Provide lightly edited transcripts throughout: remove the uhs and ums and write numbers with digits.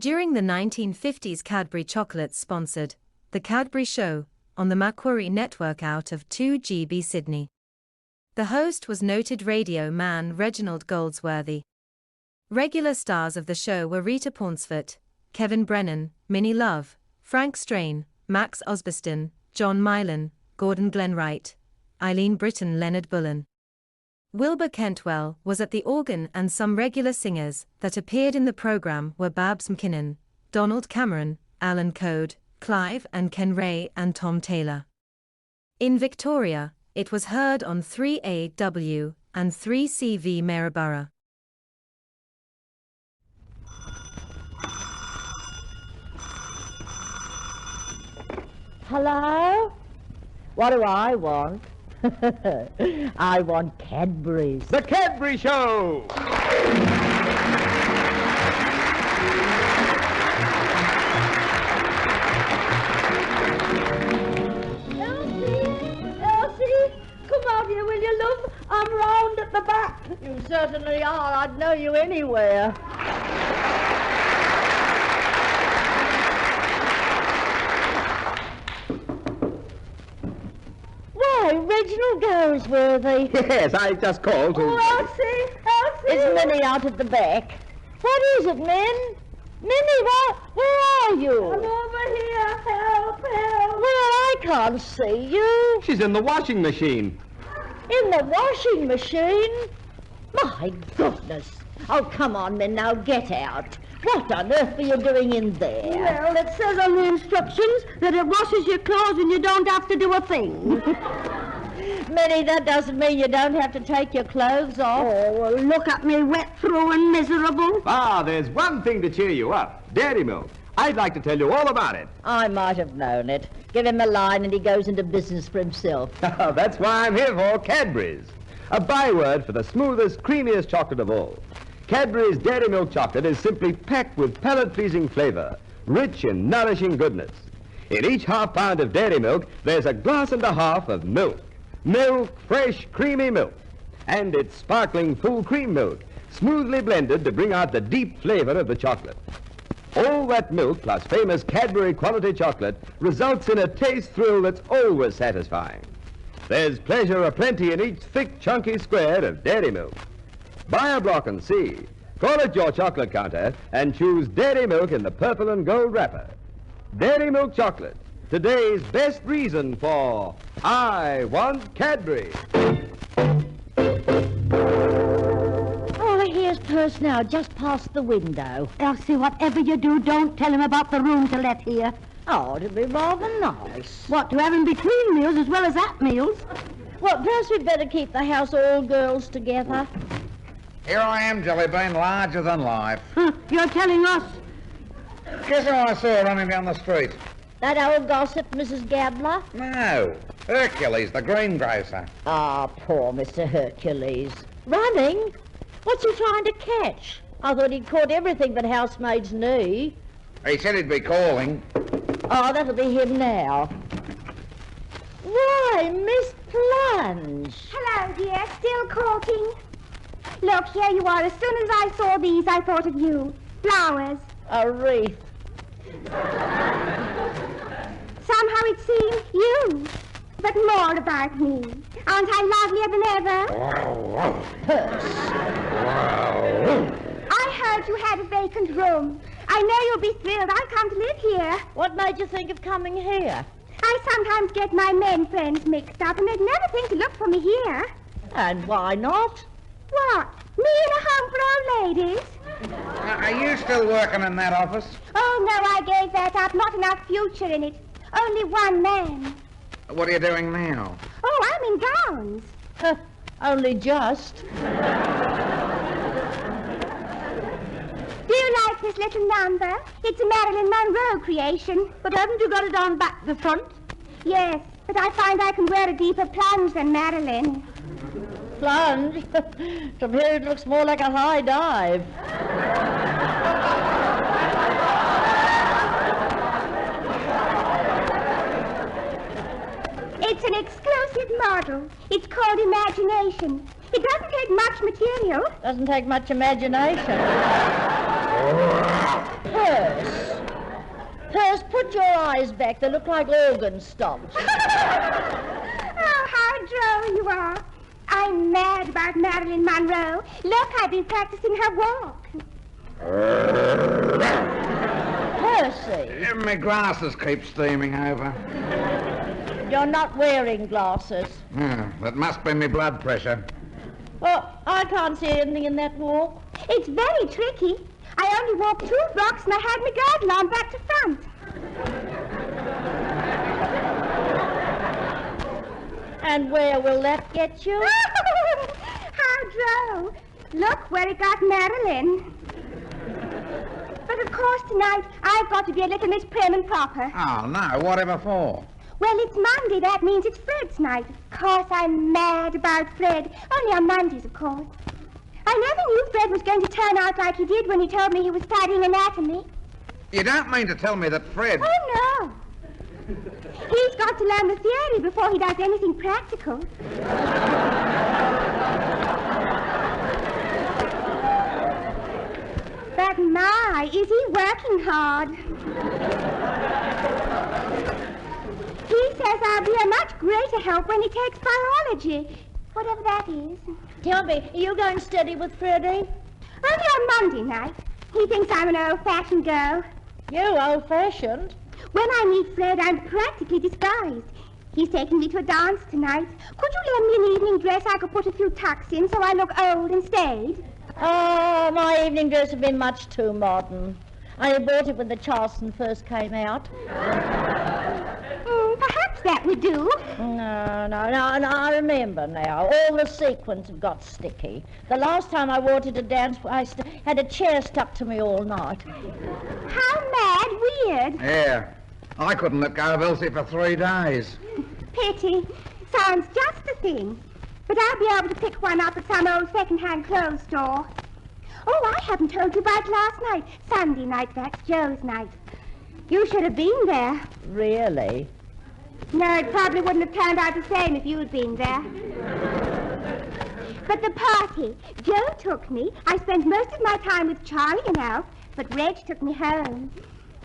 During the 1950s, Cadbury chocolates sponsored The Cadbury Show on the Macquarie network out of 2GB Sydney. The host was noted radio man Reginald Goldsworthy. Regular stars of the show were Rita Pauncefort, Kevin Brennan, Minnie Love, Frank Strain, Max Osbiston, John Mylan, Gordon Glenwright, Eileen Britton, Leonard Bullen. Wilbur Kentwell was at the organ, and some regular singers that appeared in the program were Babs McKinnon, Donald Cameron, Alan Code, Clive and Ken Ray and Tom Taylor. In Victoria, it was heard on 3AW and 3CV Maryborough. Hello? What do I want? I want Cadbury's. The Cadbury Show! Elsie, come out here, will you, love? I'm round at the back. You certainly are. I'd know you anywhere. Reginald Goldsworthy. Yes, I just called to... Oh, Elsie! Is Minnie out at the back? What is it, Min? Minnie, where are you? I'm over here. Help! Well, I can't see you. She's in the washing machine. In the washing machine? My goodness. Oh, come on, Min, now get out. What on earth are you doing in there? Well, it says on the instructions that it washes your clothes and you don't have to do a thing. Minnie, that doesn't mean you don't have to take your clothes off. Oh, well, look at me, wet through and miserable. Ah, there's one thing to cheer you up. Dairy milk. I'd like to tell you all about it. I might have known it. Give him a line and he goes into business for himself. That's why I'm here for Cadbury's. A byword for the smoothest, creamiest chocolate of all. Cadbury's Dairy Milk Chocolate is simply packed with palate-pleasing flavor, rich in nourishing goodness. In each half-pound of dairy milk, there's a glass and a half of milk. Milk, fresh, creamy milk. And it's sparkling full cream milk, smoothly blended to bring out the deep flavor of the chocolate. All that milk plus famous Cadbury quality chocolate results in a taste thrill that's always satisfying. There's pleasure aplenty in each thick, chunky square of dairy milk. Buy a block and see. Call at your chocolate counter and choose dairy milk in the purple and gold wrapper. Dairy Milk Chocolate, today's best reason for I want Cadbury. Oh, here's Perce now, just past the window. Elsie, whatever you do, don't tell him about the room to let here. Oh, it'd be rather nice. What, to have him between meals as well as at meals? Well, perhaps we'd better keep the house all girls together. Here I am, Jellybean, larger than life. You're telling us? Guess who I saw running down the street? That old gossip, Mrs. Gabler? No, Hercules, the greengrocer. Ah, poor Mr. Hercules. Running? What's he trying to catch? I thought he'd caught everything but housemaid's knee. He said he'd be calling. Oh, that'll be him now. Why, Miss Plunge. Hello, dear. Still caulking? Look, here you are. As soon as I saw these, I thought of you. Flowers. A wreath. Somehow it seems you. But more about me. Aren't I lovelier than ever? Perce. I heard you had a vacant room. I know you'll be thrilled. I've come to live here. What made you think of coming here? I sometimes get my men friends mixed up, and they'd never think to look for me here. And why not? What? Me in a home for old ladies? Are you still working in that office? Oh, no, I gave that up. Not enough future in it. Only one man. What are you doing now? Oh, I'm in gowns. Only just. Do you like this little number? It's a Marilyn Monroe creation. But haven't you got it on back the front? Yes, but I find I can wear a deeper plunge than Marilyn. Plunge? From here it looks more like a high dive. It's an exclusive model. It's called Imagination. It doesn't take much material. Doesn't take much imagination. Hers, put your eyes back. They look like organ stops. Oh, how droll you are. I'm mad about Marilyn Monroe. Look, I've been practicing her walk. Percy, My glasses keep steaming over. you're not wearing glasses. That must be my blood pressure. Well, I can't see anything in that walk. It's very tricky. I only walked 2 blocks and I had my girdle on back to front. And where will that get you? How droll. Look where it got Marilyn. But of course tonight I've got to be a little Miss Prim and Proper. Oh, no, whatever for? Well, it's Monday. That means it's Fred's night. Of course, I'm mad about Fred. Only on Mondays, of course. I never knew Fred was going to turn out like he did when he told me he was studying anatomy. You don't mean to tell me that Fred... Oh, no. He's got to learn the theory before he does anything practical. But my, is he working hard. He says I'll be a much greater help when he takes biology, whatever that is. Tell me, are you going steady with Freddie? Only on Monday night. He thinks I'm an old-fashioned girl. You old-fashioned? When I meet Fred, I'm practically disguised. He's taking me to a dance tonight. Could you lend me an evening dress I could put a few tucks in so I look old and staid? Oh, my evening dress would be much too modern. I bought it when the Charleston first came out. Perhaps that would do. No, I remember now. All the sequins have got sticky. The last time I wore it to dance, I had a chair stuck to me all night. How mad weird. Yeah, I couldn't let go of Elsie for 3 days. Pity. Sounds just the thing. But I'll be able to pick one up at some old second-hand clothes store. Oh, I haven't told you about last night. Sunday night, that's Joe's night. You should have been there. Really? No, it probably wouldn't have turned out the same if you'd been there. But the party, Joe took me. I spent most of my time with Charlie and Alf, but Reg took me home.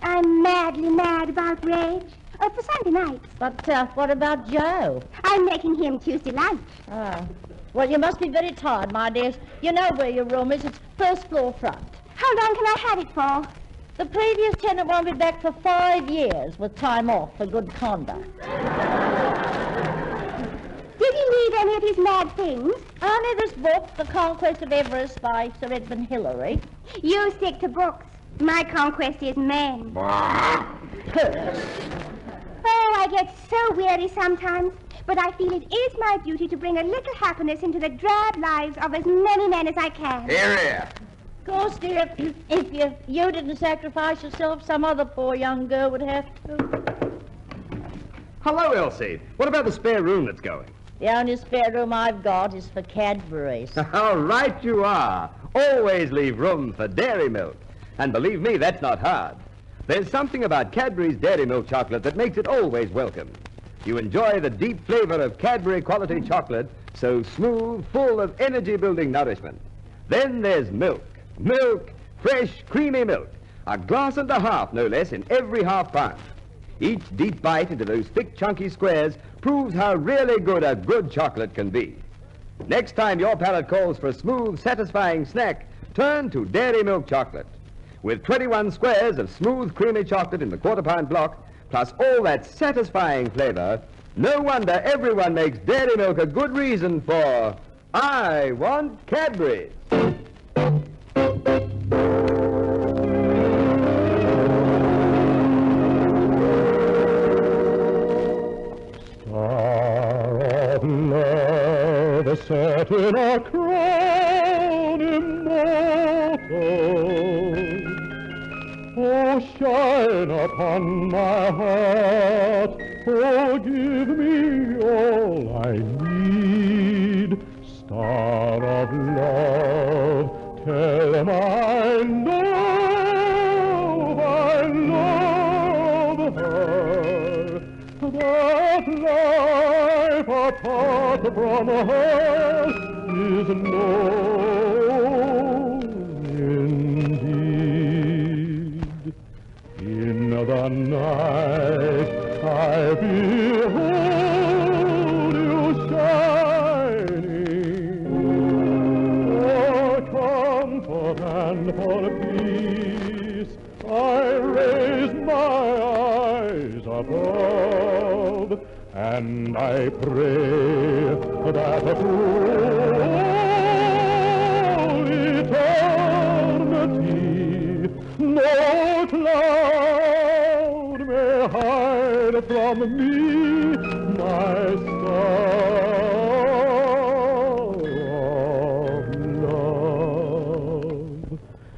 I'm madly mad about Reg. Oh, for Sunday nights. But what about Joe? I'm making him Tuesday lunch. Oh. Well, you must be very tired, my dears. You know where your room is. It's first floor front. How long can I have it for? The previous tenant won't be back for 5 years with time off for good conduct. Did he leave any of his mad things? Only this book, The Conquest of Everest by Sir Edmund Hillary. You stick to books. My conquest is men. Oh, I get so weary sometimes. But I feel it is my duty to bring a little happiness into the drab lives of as many men as I can. Here, here. Of course, dear, if you didn't sacrifice yourself, some other poor young girl would have to. Hello, Elsie. What about the spare room that's going? The only spare room I've got is for Cadbury's. How right you are. Always leave room for dairy milk. And believe me, that's not hard. There's something about Cadbury's dairy milk chocolate that makes it always welcome. You enjoy the deep flavor of Cadbury quality chocolate, so smooth, full of energy-building nourishment. Then there's milk. Milk, fresh, creamy milk. A glass and a half, no less, in every half pint. Each deep bite into those thick, chunky squares proves how really good a good chocolate can be. Next time your palate calls for a smooth, satisfying snack, turn to dairy milk chocolate. With 21 squares of smooth, creamy chocolate in the quarter-pound block, plus all that satisfying flavor, no wonder everyone makes dairy milk a good reason for, I want Cadbury. Star of love, set in a crown immortal, oh, shine upon my heart, oh, give me all I need. Star of love, tell him I love her, that life apart from her is no indeed. the night I behold you shining. For comfort and for peace I raise my eyes above, and I pray that through eternity no cloud may hide from me my star of love.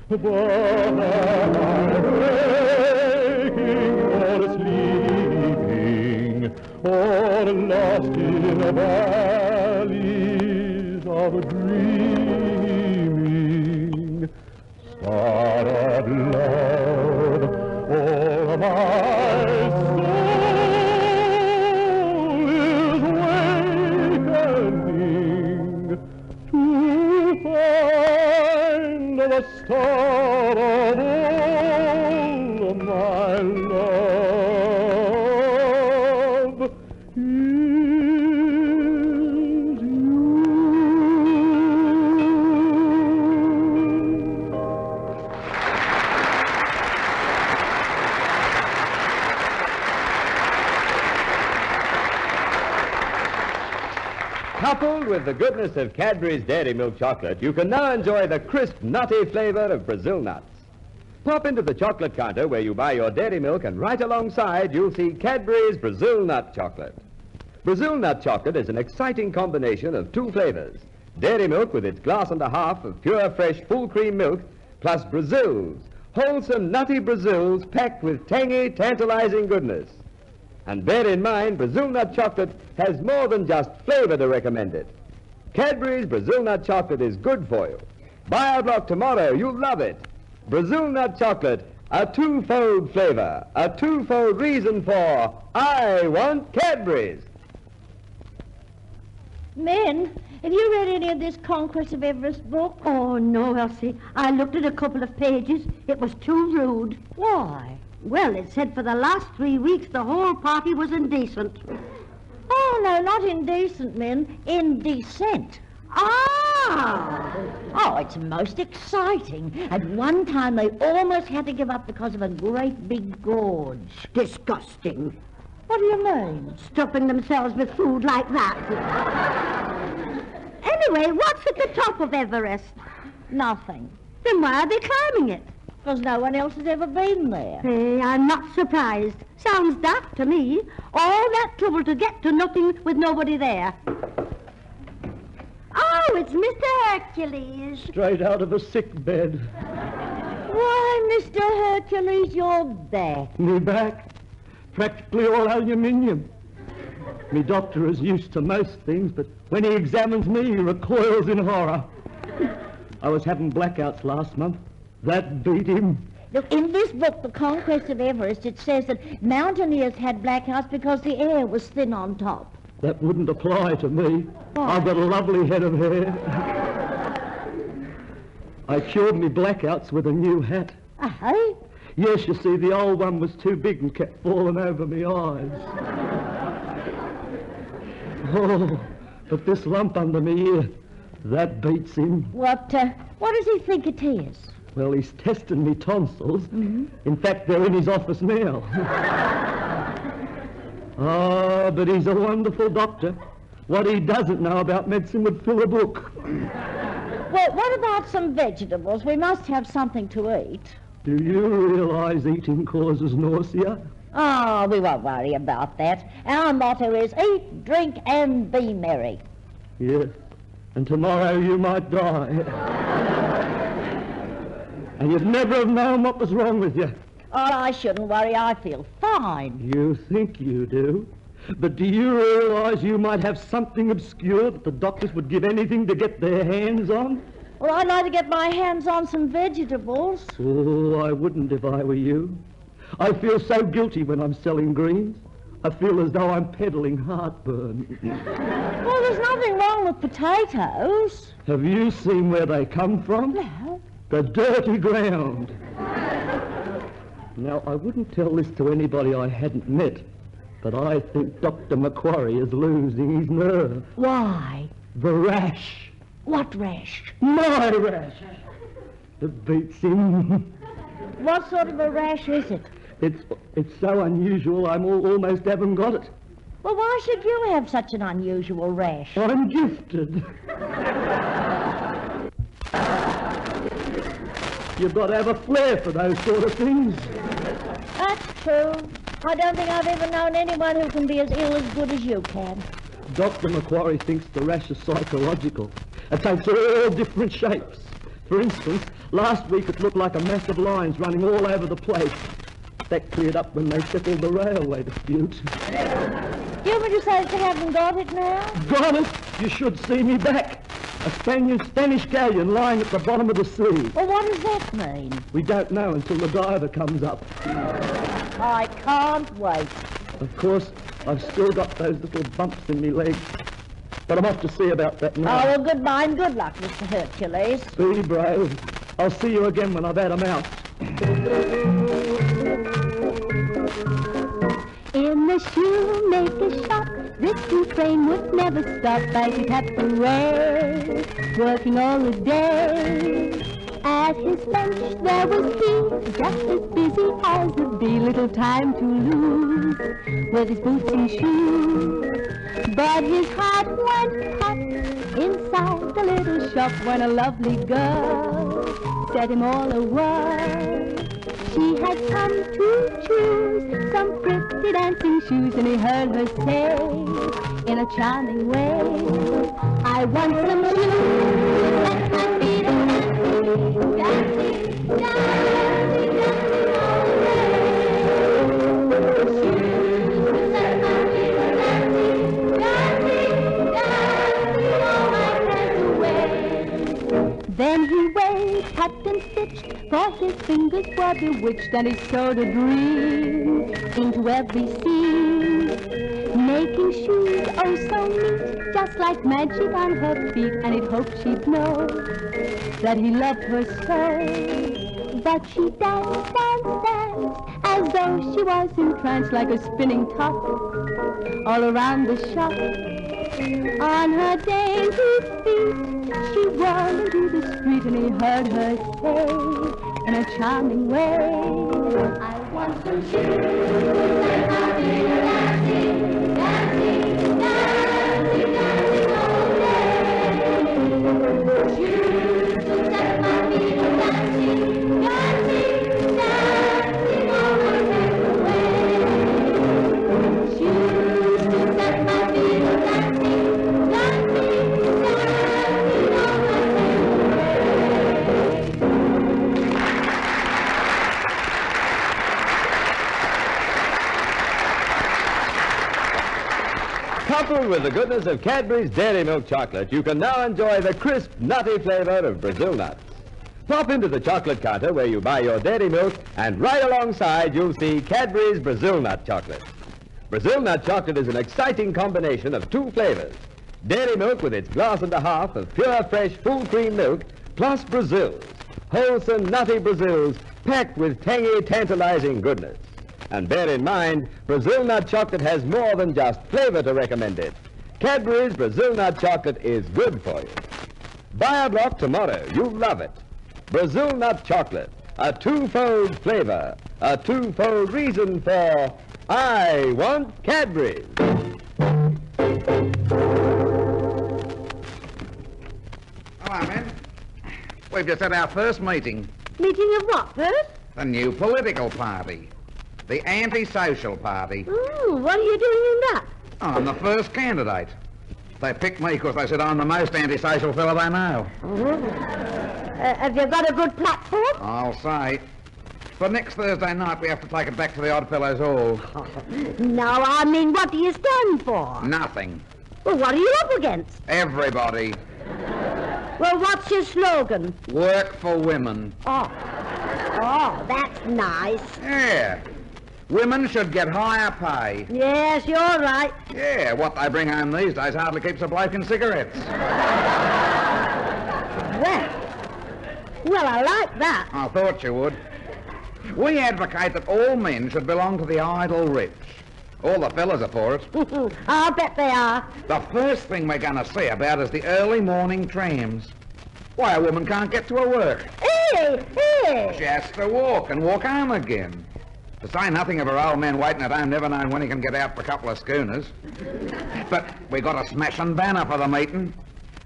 But am I waking or sleeping, or lost in valleys of dreaming? Star of love, all my soul is wakening to find the star of all my love is you. Coupled with the goodness of Cadbury's Dairy Milk Chocolate, you can now enjoy the crisp, nutty flavor of Brazil nuts. Pop into the chocolate counter where you buy your dairy milk, and right alongside you'll see Cadbury's Brazil Nut Chocolate. Brazil Nut Chocolate is an exciting combination of two flavors: dairy milk with its glass and a half of pure, fresh, full cream milk, plus Brazils, wholesome, nutty Brazils packed with tangy, tantalizing goodness. And bear in mind, Brazil Nut Chocolate has more than just flavor to recommend it. Cadbury's Brazil Nut Chocolate is good for you. Buy our block tomorrow, you'll love it. Brazil Nut Chocolate, a twofold flavor, a twofold reason for I want Cadbury's. Min, have you read any of this Conquest of Everest book? Oh, no, Elsie. I looked at a couple of pages. It was too rude. Why? Well, it said for the last 3 weeks the whole party was indecent. Oh, no, not indecent, Min. Indecent. Ah! Oh, it's most exciting. At one time, they almost had to give up because of a great big gorge. Disgusting. What do you mean? Stuffing themselves with food like that. Anyway, what's at the top of Everest? Nothing. Then why are they climbing it? Because no one else has ever been there. Hey, I'm not surprised. Sounds daft to me. All that trouble to get to nothing with nobody there. Oh, it's Mr. Hercules. Straight out of a sick bed. Why, Mr. Hercules, you're back. Me back, practically all aluminium. Me doctor is used to most things, but when he examines me, he recoils in horror. I was having blackouts last month. That beat him. Look, in this book, The Conquest of Everest, it says that mountaineers had blackouts because the air was thin on top. That wouldn't apply to me. Why? I've got a lovely head of hair. I cured me blackouts with a new hat. Oh? Yes, you see, the old one was too big and kept falling over me eyes. Oh, but this lump under me ear, that beats him. What does he think it is? Well, he's testing me tonsils. In fact, they're in his office now. Ah, but he's a wonderful doctor. What he doesn't know about medicine would fill a book. Well, what about some vegetables? We must have something to eat. Do you realize eating causes nausea? Oh, we won't worry about that. Our motto is eat, drink, and be merry. Yes, and tomorrow you might die. And you'd never have known what was wrong with you. Oh, I shouldn't worry. I feel fine. You think you do, but do you realize you might have something obscure that the doctors would give anything to get their hands on? Well, I'd like to get my hands on some vegetables. Oh, I wouldn't if I were you. I feel so guilty when I'm selling greens. I feel as though I'm peddling heartburn. Well, there's nothing wrong with potatoes. Have you seen where they come from? No. The dirty ground. Now, I wouldn't tell this to anybody I hadn't met, but I think Dr. Macquarie is losing his nerve. Why? The rash. What rash? My rash. It beats him. What sort of a rash is it? It's so unusual, I'm almost haven't got it. Well, why should you have such an unusual rash? I'm gifted. You've got to have a flair for those sort of things. That's true. I don't think I've ever known anyone who can be as ill as good as you can. Dr. Macquarie thinks the rash is psychological. It takes all different shapes. For instance, last week it looked like a mass of lines running all over the place. That cleared up when they settled the railway dispute. Do you mean to say that you haven't got it now? Got it? You should see me back. A Spanish galleon lying at the bottom of the sea. Well, what does that mean? We don't know until the diver comes up. I can't wait. Of course, I've still got those little bumps in me legs. But I'm off to see about that now. Oh, well, goodbye and good luck, Mr. Hercules. Be brave. I'll see you again when I've had 'em out. In the shoemaker's shop, this new train would never stop as he tapped away, working all the day. At his bench there was he, just as busy as the bee, little time to lose with his boots and shoes. But his heart went pop inside the little shop when a lovely girl set him all away. She had come to choose some pretty dancing shoes, and he heard her say in a charming way, I want some shoes that my feet are dancing, dancing, dancing, dancing all the way. Shoes that my feet are dancing, dancing, dancing all my cares away. Then he waved, tapped and stitched, for his fingers were bewitched, and he sewed a dream into every seam, making shoes oh so neat, just like magic on her feet. And he'd hoped she'd know that he loved her so, that she danced, danced, danced, as though she was entranced, like a spinning top all around the shop. On her dainty feet she whirled into the street, and he heard her say in a charming way, I want some shoes that my feet are dancing, dancing, dancing, dancing all day. Shoes to set my feet are dancing, dancing, dancing all my cares away. Shoes to set my feet are dancing, dancing, dancing all my Coupled with the goodness of Cadbury's Dairy Milk Chocolate, you can now enjoy the crisp, nutty flavor of Brazil nuts. Pop into the chocolate counter where you buy your dairy milk, and right alongside you'll see Cadbury's Brazil Nut Chocolate. Brazil Nut Chocolate is an exciting combination of two flavors. Dairy milk with its glass and a half of pure, fresh, full cream milk, plus Brazils. Wholesome, nutty Brazils packed with tangy, tantalizing goodness. And bear in mind, Brazil Nut Chocolate has more than just flavor to recommend it. Cadbury's Brazil Nut Chocolate is good for you. Buy a block tomorrow. You'll love it. Brazil Nut Chocolate, a twofold flavor, a twofold reason for I want Cadbury's. Hello, men. We've just had our first meeting. Meeting of what, first? The new political party. The anti-social party. Ooh, what are you doing in that? I'm the first candidate. They picked me because they said I'm the most antisocial fellow they know. Have you got a good platform? I'll say. But next Thursday night we have to take it back to the Oddfellows Hall. No, I mean, what do you stand for? Nothing. Well, what are you up against? Everybody. Well, what's your slogan? Work for women. Oh, that's nice. Yeah. Women should get higher pay. Yes, you're right. Yeah, what they bring home these days hardly keeps a bloke in cigarettes. Well, I like that. I thought you would. We advocate that all men should belong to the idle rich. All the fellas are for it. I'll bet they are. The first thing we're going to see about is the early morning trams. Why, a woman can't get to her work. She has to walk and walk home again. To say nothing of her old man waiting at home, never knowing when he can get out for a couple of schooners. But we got a smashing banner for the meeting.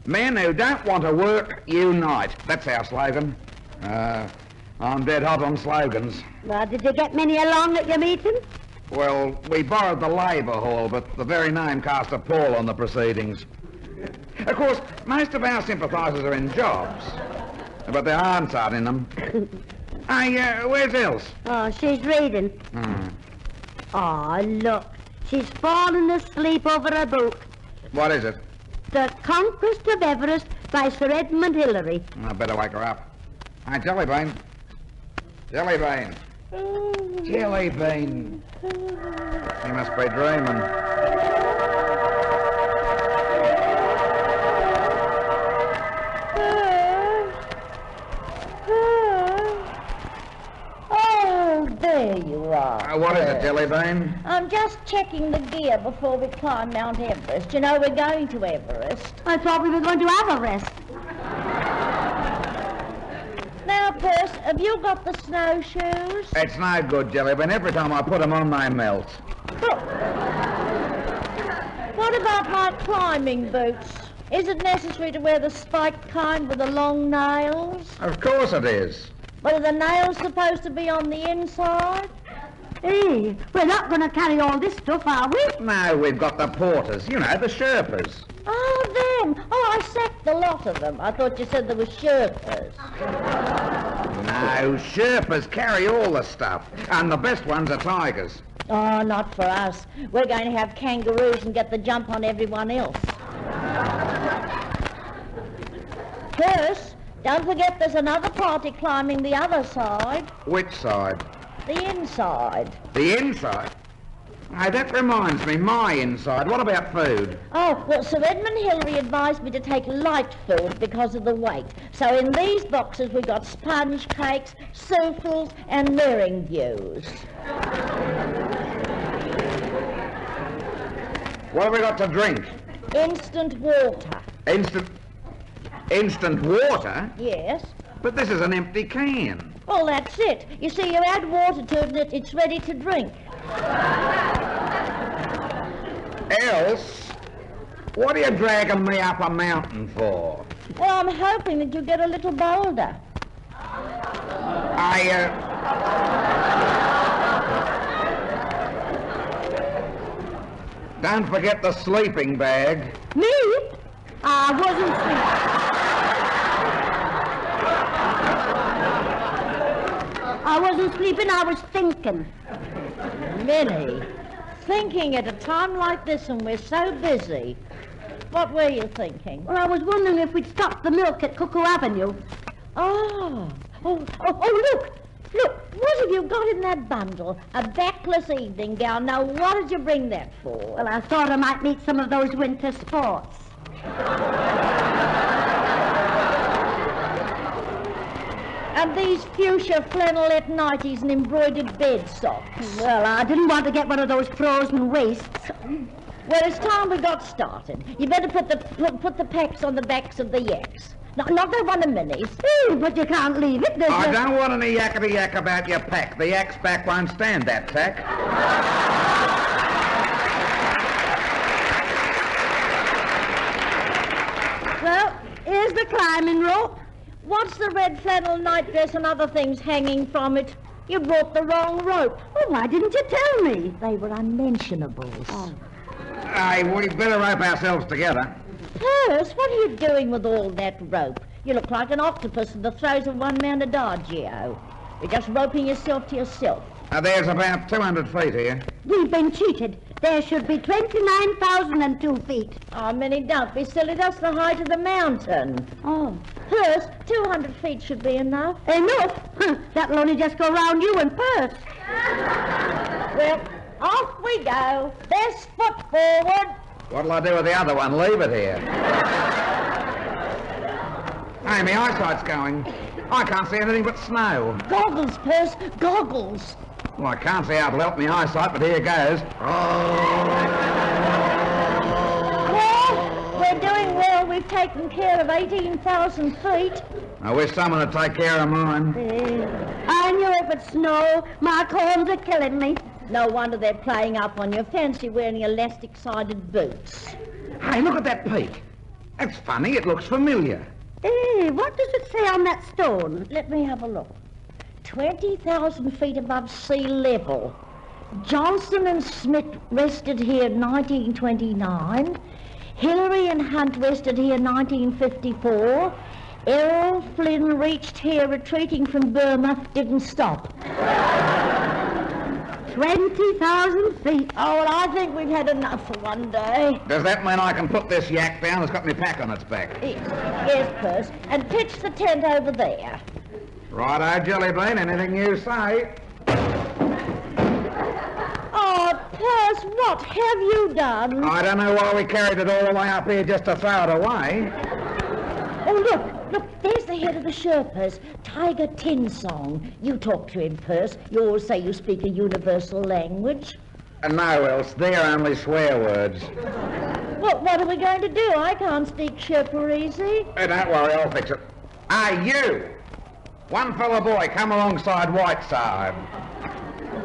Men who don't want to work, unite. That's our slogan. I'm dead hot on slogans. Well, did you get many along at your meeting? Well, we borrowed the Labour Hall, but the very name cast a pall on the proceedings. Of course, most of our sympathisers are in jobs, but their hearts aren't in them. Hey, where's Else? Oh, she's reading. Oh, look. She's fallen asleep over a book. What is it? The Conquest of Everest by Sir Edmund Hillary. I better wake her up. Hey, Jellybean. Jellybean. Jellybean. You must be dreaming. Oh, there you are. What is it, Jellybean? I'm just checking the gear before we climb Mount Everest. You know, we're going to Everest. I thought we were going to have a rest. Now, Perce, have you got the snowshoes? It's no good, Jellybean. Every time I put them on, they melt. What about my climbing boots? Is it necessary to wear the spiked kind with the long nails? Of course it is. But are the nails supposed to be on the inside? Hey, we're not going to carry all this stuff, are we? No, we've got the porters. You know, the Sherpas. Oh, them. Oh, I sacked a lot of them. I thought you said there were Sherpas. No, Sherpas carry all the stuff. And the best ones are tigers. Oh, not for us. We're going to have kangaroos and get the jump on everyone else. Perce, don't forget there's another party climbing the other side. Which side? The inside. The inside? Hey, that reminds me, my inside. What about food? Oh, well, Sir Edmund Hillary advised me to take light food because of the weight. So in these boxes we've got sponge cakes, souffles and mirroring views. What have we got to drink? Instant water. Instant water? Yes. But this is an empty can. Well, that's it. You see, you add water to it and it's ready to drink. Else, what are you dragging me up a mountain for? Well, I'm hoping that you get a little bolder. Don't forget the sleeping bag. Me? I wasn't sleeping. I wasn't sleeping, I was thinking. Minnie, thinking at a time like this and we're so busy. What were you thinking? Well, I was wondering if we'd stop the milk at Cuckoo Avenue. Oh, look, what have you got in that bundle? A backless evening gown. Now, what did you bring that for? Well, I thought I might meet some of those winter sports. And these fuchsia flannelette nighties and embroidered bed socks. Well, I didn't want to get one of those frozen waists. Well, it's time we got started. You better put the packs on the backs of the yaks. Not that one of Minnie's. But you can't leave it. I don't want any yakety-yak about your pack. The yak's back won't stand that tack. Well, here's the climbing rope. What's the red flannel nightdress and other things hanging from it? You brought the wrong rope. Oh, why didn't you tell me? They were unmentionables. Oh. Aye, we better rope ourselves together. Perce, what are you doing with all that rope? You look like an octopus in the throes of one man adagio. You're just roping yourself to yourself. There's about 200 feet here. We've been cheated. There should be 29,002 feet. Oh, Minnie, don't be silly. That's the height of the mountain. Oh. Perce, 200 feet should be enough. Enough? That'll only just go round you and Perce. Well, off we go. Best foot forward. What'll I do with the other one? Leave it here. Hey, my eyesight's going. I can't see anything but snow. Goggles, Perce, goggles. Well, I can't see how it'll help me eyesight, but here goes. Well, we're doing well. We've taken care of 18,000 feet. I wish someone would take care of mine. I knew if it snowed, my corns are killing me. No wonder they're playing up on you. Fancy wearing elastic-sided boots. Hey, look at that peak. That's funny. It looks familiar. Hey, what does it say on that stone? Let me have a look. 20,000 feet above sea level. Johnson and Smith rested here in 1929. Hillary and Hunt rested here in 1954. Errol Flynn reached here retreating from Burma, didn't stop. 20,000 feet. Oh, well, I think we've had enough for one day. Does that mean I can put this yak down? It's got my pack on its back. Yes, Perce. And pitch the tent over there. Righto, Jellybean. Anything you say. Oh, Perce, what have you done? I don't know why we carried it all the way up here just to throw it away. Oh, look, there's the head of the Sherpas, Tiger Tin Song. You talk to him, Perce. You always say you speak a universal language. No, else. They're only swear words. What are we going to do? I can't speak Sherparese. Hey, don't worry, I'll fix it. Hey, you! One fella boy, come alongside Whiteside.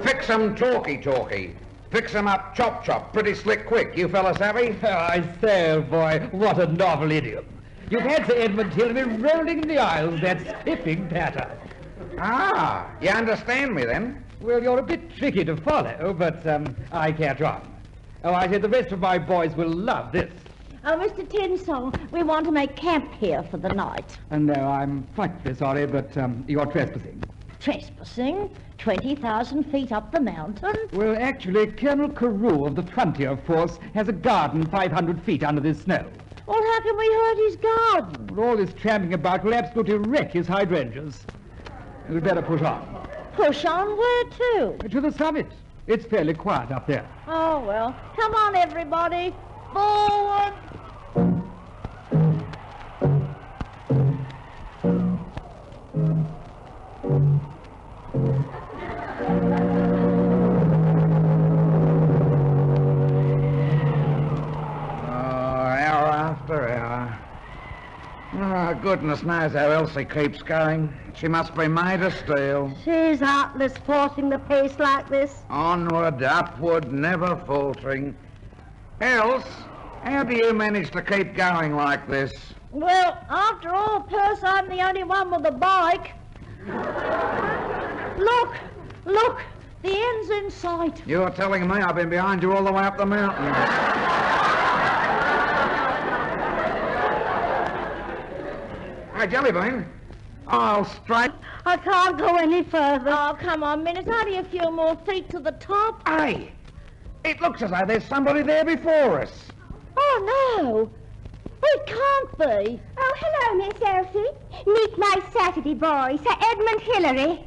Fix 'em talky-talky. Fix 'em up chop-chop, pretty slick quick. You fellas savvy? I say, old boy, what a novel idiom. You've had Sir Edmund Hillary rolling in the aisles, that spiffing patter. Ah, you understand me then? Well, you're a bit tricky to follow, but I can't run. Oh, I said the rest of my boys will love this. Oh, Mr. Tinsong, we want to make camp here for the night. No, I'm frightfully sorry, but you're trespassing. Trespassing? 20,000 feet up the mountain? Well, actually, Colonel Carew of the Frontier Force has a garden 500 feet under this snow. Well, how can we hurt his garden? All this tramping about will absolutely wreck his hydrangeas. We'd better push on. Push on where to? To the summit. It's fairly quiet up there. Oh, well. Come on, everybody. Forward! Oh, goodness knows how Elsie keeps going. She must be made of steel. She's heartless forcing the pace like this. Onward, upward, never faltering. Else, how do you manage to keep going like this? Well, after all, Perce, I'm the only one with a bike. Look, the end's in sight. You're telling me I've been behind you all the way up the mountain. Hey, Jellybean, I'll straight... I can't go any further. Oh, come on, Min. It's only a few more feet to the top. Hey, it looks as though there's somebody there before us. Oh, no. It can't be. Oh, hello, Miss Elsie. Meet my Saturday boy, Sir Edmund Hillary.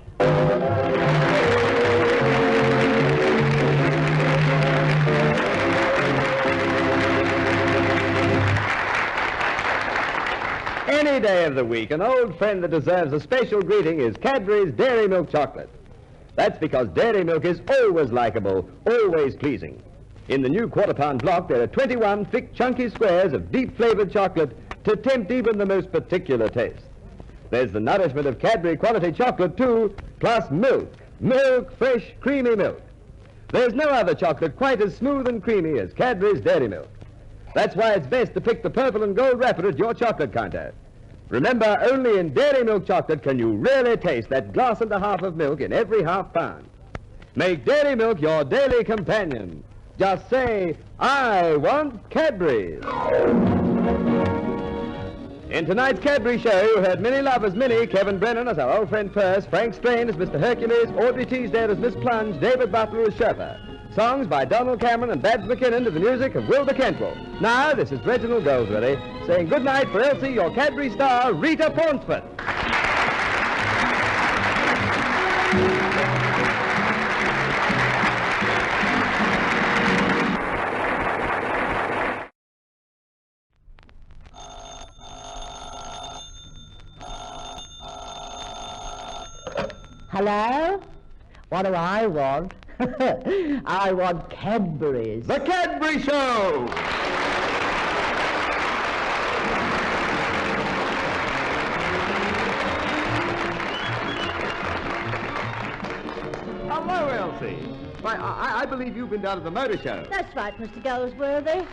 Any day of the week, an old friend that deserves a special greeting is Cadbury's Dairy Milk Chocolate. That's because dairy milk is always likable, always pleasing. In the new quarter-pound block, there are 21 thick, chunky squares of deep-flavored chocolate to tempt even the most particular taste. There's the nourishment of Cadbury quality chocolate, too, plus milk. Milk, fresh, creamy milk. There's no other chocolate quite as smooth and creamy as Cadbury's Dairy Milk. That's why it's best to pick the purple and gold wrapper at your chocolate counter. Remember, only in Dairy Milk Chocolate can you really taste that glass and a half of milk in every half pound. Make Dairy Milk your daily companion. Just say, I want Cadbury's. In tonight's Cadbury show, you heard Minnie Love as Minnie, Kevin Brennan as our old friend Perce, Frank Strain as Mr. Hercules, Audrey Teasdale as Miss Plunge, David Butler as Sherpa. Songs by Donald Cameron and Babs McKinnon to the music of Wilbur Kentwell. Now, this is Reginald Goldsworthy saying good night for Elsie, your Cadbury star, Rita Paunceford. Hello? What do I want? I want Cadbury's. The Cadbury Show! Hello, Elsie. Why, I believe you've been down to the motor show. That's right, Mr. Goldsworthy.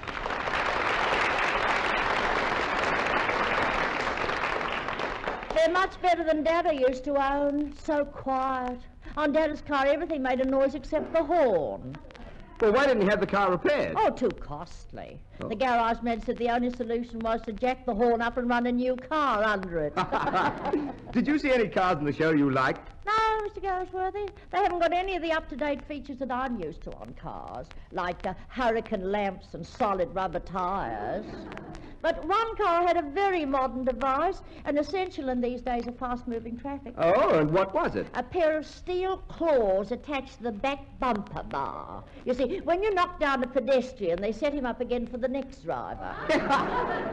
They're much better than Dada used to own. So quiet. On Dada's car, everything made a noise except the horn. Well, why didn't you have the car repaired? Oh, too costly. Oh. The garage man said the only solution was to jack the horn up and run a new car under it. Did you see any cars in the show you liked? No, Mr. Goldsworthy. They haven't got any of the up-to-date features that I'm used to on cars, like hurricane lamps and solid rubber tires. But one car had a very modern device, an essential in these days of fast-moving traffic. Oh, and what was it? A pair of steel claws attached to the back bumper bar. You see, when you knock down a pedestrian, they set him up again for the next driver.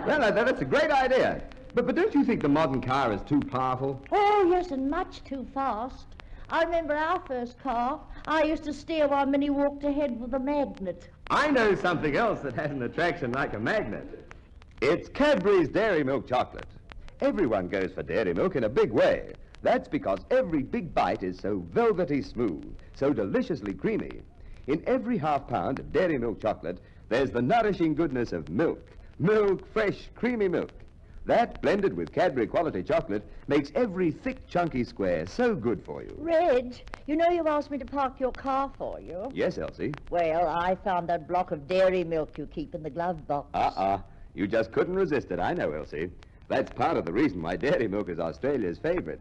Well, that's a great idea. But don't you think the modern car is too powerful? Oh, yes, and much too fast. I remember our first car. I used to steer while Minnie walked ahead with a magnet. I know something else that has an attraction like a magnet. It's Cadbury's Dairy Milk Chocolate. Everyone goes for dairy milk in a big way. That's because every big bite is so velvety smooth, so deliciously creamy. In every half-pound of dairy milk chocolate, there's the nourishing goodness of milk. Milk, fresh, creamy milk. That, blended with Cadbury quality chocolate, makes every thick, chunky square so good for you. Reg, you know you asked me to park your car for you. Yes, Elsie. Well, I found that block of dairy milk you keep in the glove box. You just couldn't resist it, I know, Elsie. That's part of the reason why dairy milk is Australia's favorite.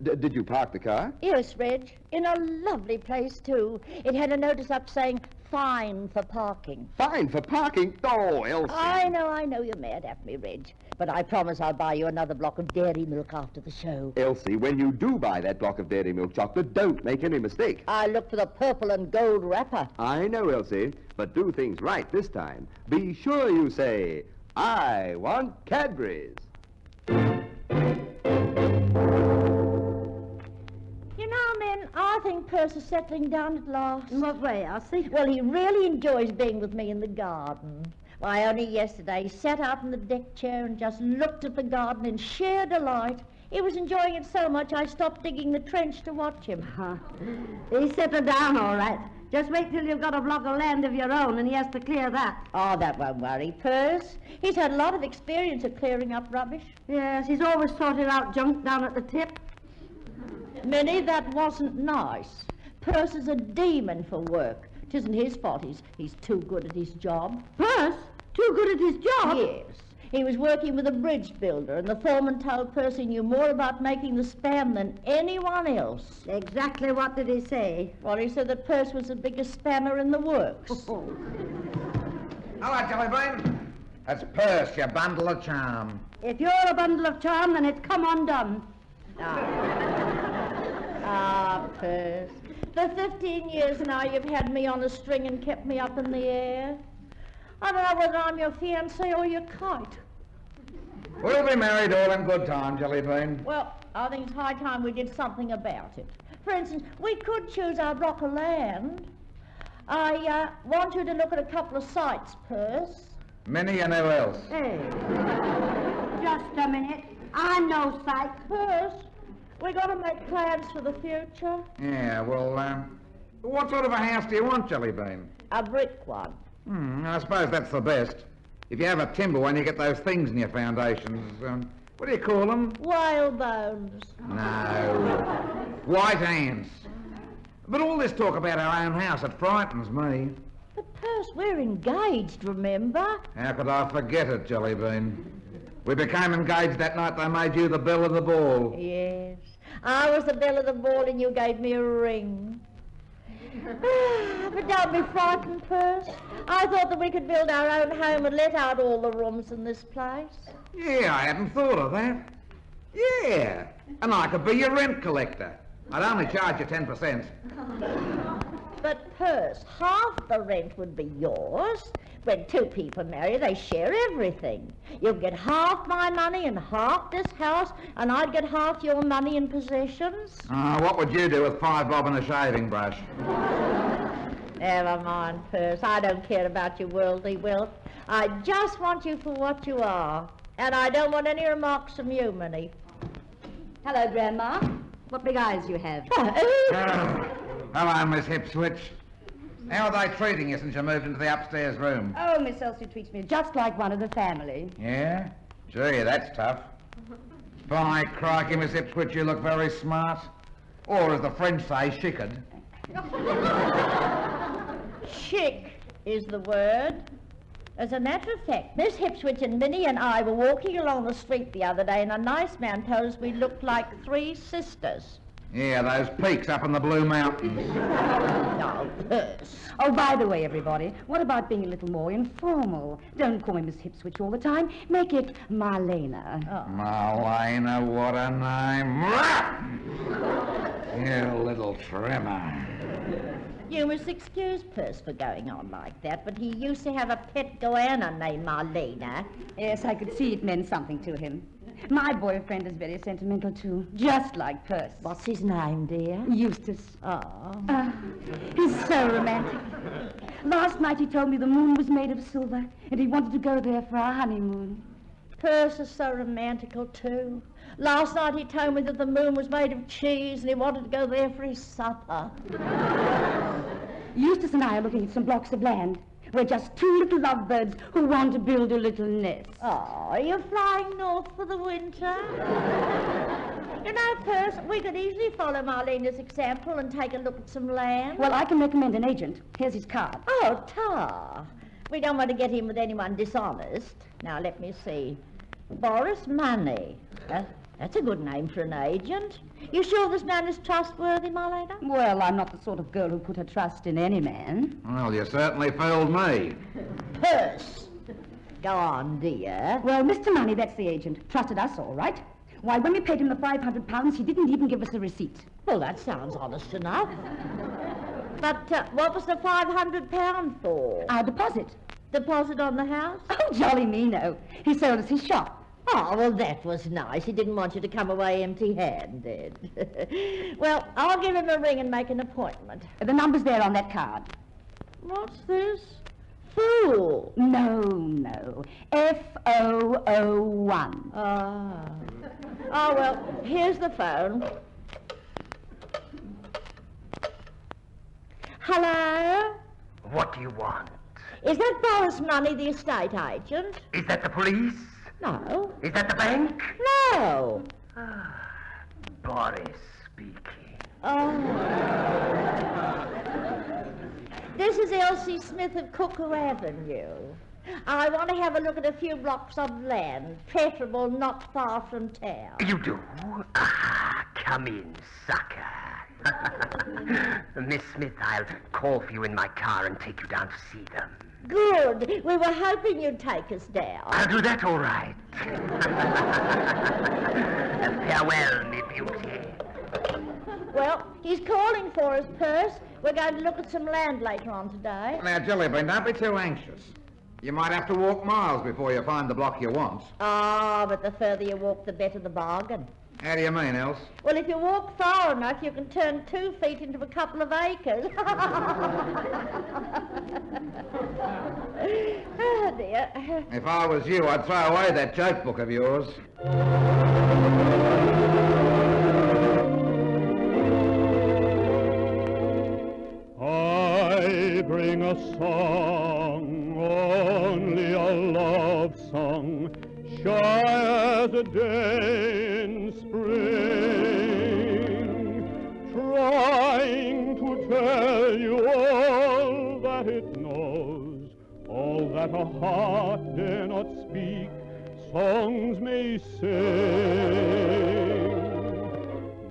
Did you park the car? Yes, Reg. In a lovely place, too. It had a notice up saying, fine for parking. Fine for parking? Oh, Elsie. I know you're mad at me, Reg. But I promise I'll buy you another block of dairy milk after the show. Elsie, when you do buy that block of dairy milk chocolate, don't make any mistake. I look for the purple and gold wrapper. I know, Elsie, but do things right this time. Be sure you say, I want Cadbury's. You know, men, I think Perce is settling down at last. In what way, Elsie? Well, he really enjoys being with me in the garden. Why, only yesterday he sat out in the deck chair and just looked at the garden in sheer delight. He was enjoying it so much I stopped digging the trench to watch him. He's settled down all right. Just wait till you've got a block of land of your own and he has to clear that. Oh, that won't worry Perce. He's had a lot of experience at clearing up rubbish. Yes, he's always sorted out junk down at the tip. Minnie, that wasn't nice. Perce is a demon for work. It isn't his fault. He's too good at his job. Perce? Too good at his job? Yes. He was working with a bridge builder, and the foreman told Perce he knew more about making the span than anyone else. Exactly what did he say? Well, he said that Perce was the biggest spanner in the works. Hello, Jellybean. That's Perce, your bundle of charm. If you're a bundle of charm, then it's come undone. Perce. For 15 years now you've had me on a string and kept me up in the air. I don't know whether I'm your fiancé or your kite. We'll be married all in good time, Jellybean. Well, I think it's high time we did something about it. For instance, we could choose our block of land. I want you to look at a couple of sites, Perce. Minnie and who else? Hey, just a minute. I know sights. Perce, we got to make plans for the future. Yeah, well, what sort of a house do you want, Jellybean? A brick one. I suppose that's the best. If you have a timber one, you get those things in your foundations. What do you call them? Whalebones. No. White ants. But all this talk about our own house, it frightens me. But Perce, we're engaged, remember? How could I forget it, Jellybean? We became engaged that night they made you the belle of the ball. Yes. I was the belle of the ball and you gave me a ring. But don't be frightened, Perce. I thought that we could build our own home and let out all the rooms in this place. Yeah, I hadn't thought of that. Yeah. And I could be your rent collector. I'd only charge you 10%. But Perce, half the rent would be yours, When two people marry, they share everything. You'll get half my money and half this house, and I'd get half your money and possessions. What would you do with 5 bob and a shaving brush? Never mind, Perce. I don't care about your worldly wealth. I just want you for what you are. And I don't want any remarks from you, Minnie. Hello, Grandma. What big eyes you have. Hello, Miss Hipswitch. How are they treating you since you moved into the upstairs room? Oh, Miss Elsie treats me just like one of the family. Yeah? Gee, that's tough. By crikey, Miss Hipswitch, you look very smart. Or, as the French say, chicked. Chic is the word. As a matter of fact, Miss Hipswitch and Minnie and I were walking along the street the other day, and a nice man told us we looked like 3 sisters. Yeah, those peaks up in the Blue Mountains. No, Perce. Oh, by the way, everybody, what about being a little more informal? Don't call me Miss Hipswitch all the time. Make it Marlena. Oh. Marlena, what a name. You little trimmer. You must excuse Perce for going on like that, but he used to have a pet goanna named Marlena. Yes, I could see it meant something to him. My boyfriend is very sentimental, too, just like Perce. What's his name, dear? Eustace. Oh. He's so romantic. Last night he told me the moon was made of silver, and he wanted to go there for our honeymoon. Perce is so romantical, too. Last night he told me that the moon was made of cheese, and he wanted to go there for his supper. Eustace and I are looking at some blocks of land. We're just 2 little lovebirds who want to build a little nest. Oh, are you flying north for the winter? You know, Perce, we could easily follow Marlena's example and take a look at some land. Well, I can recommend an agent. Here's his card. Oh, tar. We don't want to get in with anyone dishonest. Now, let me see. Boris Money. That's a good name for an agent. You sure this man is trustworthy, Marlena? Well, I'm not the sort of girl who put her trust in any man. Well, you certainly fooled me. Perce. Go on, dear. Well, Mr. Money, that's the agent, trusted us all right. Why, when we paid him the £500, he didn't even give us a receipt. Well, that sounds honest enough. But what was the £500 for? Our deposit. Deposit on the house? Oh, jolly me, no. He sold us his shop. Oh, well, that was nice. He didn't want you to come away empty-handed. Well, I'll give him a ring and make an appointment. The number's there on that card. What's this? Fool. No. F-O-O-1. Ah. Oh, well, here's the phone. Hello? What do you want? Is that Boris Money, the estate agent? Is that the police? No. Is that the bank? No. Boris speaking. Oh. This is Elsie Smith of Cuckoo Avenue. I want to have a look at a few blocks of land, preferable not far from town. You do? Come in, sucker. Miss Smith, I'll call for you in my car and take you down to see them. Good. We were hoping you'd take us down. I'll do that all right. Farewell, me beauty. Well, he's calling for us, Perce. We're going to look at some land later on today. Now, Jellybean, don't be too anxious. You might have to walk miles before you find the block you want. Ah, but the further you walk, the better the bargain. How do you mean, Else? Well, if you walk far enough, you can turn 2 feet into a couple of acres. Oh, dear. If I was you, I'd throw away that joke book of yours. I bring a song, only a love song, shy as a day in spring, trying to tell you all that it knows, all that a heart dare not speak, songs may sing.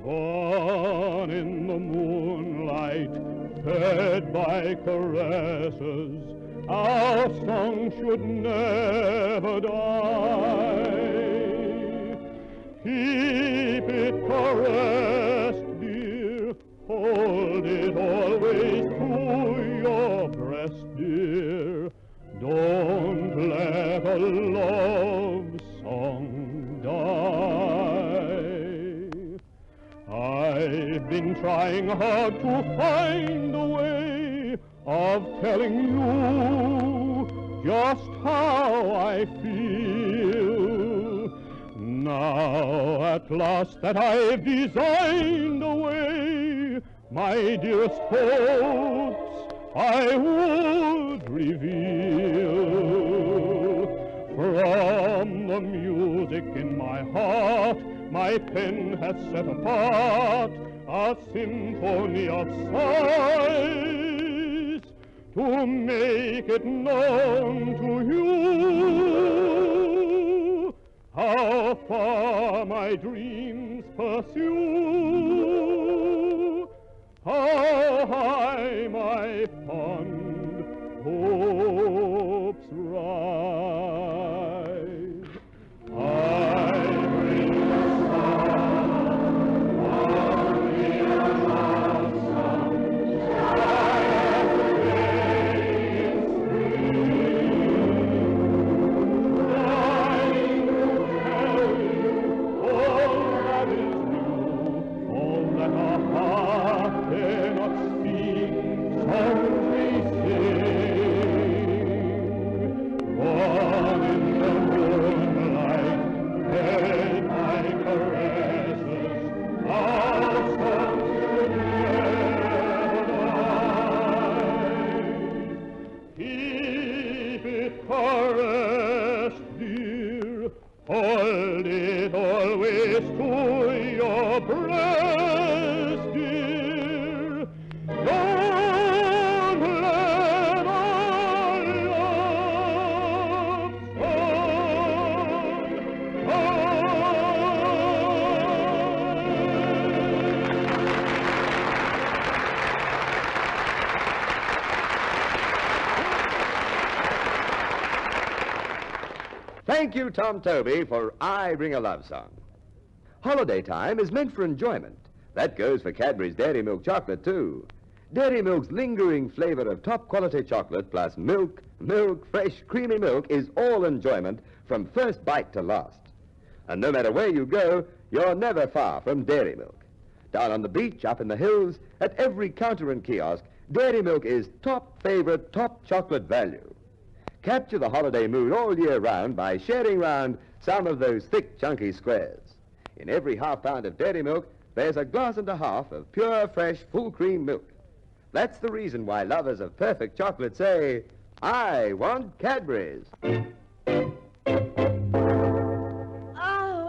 Born in the moonlight, fed by caresses, our song should never die. Keep it caressed, dear, hold it always to your breast, dear. Don't love song die. I've been trying hard to find a way of telling you just how I feel. Now at last that I've designed a way, my dearest hopes I would reveal. From the music in my heart, my pen has set apart a symphony of sighs to make it known to you how far my dreams pursue, how high my fond hopes rise. I bring a song, only a love song, trying to tell you all that is new, all that our heart cannot speak, songs we sing. Born in the moonlight, held by caresses, our songs will never die. Keep it caressed, dear, hold it always to your breast, dear. Don't let our love song Thank you, Tom Toby, for I Bring a Love Song. Holiday time is meant for enjoyment. That goes for Cadbury's Dairy Milk Chocolate, too. Dairy Milk's lingering flavor of top-quality chocolate plus milk, fresh, creamy milk is all enjoyment from first bite to last. And no matter where you go, you're never far from Dairy Milk. Down on the beach, up in the hills, at every counter and kiosk, Dairy Milk is top favorite, top chocolate value. Capture the holiday mood all year round by sharing round some of those thick, chunky squares. In every half pound of Dairy Milk, there's a glass and a half of pure, fresh, full cream milk. That's the reason why lovers of perfect chocolate say, I want Cadbury's. Oh,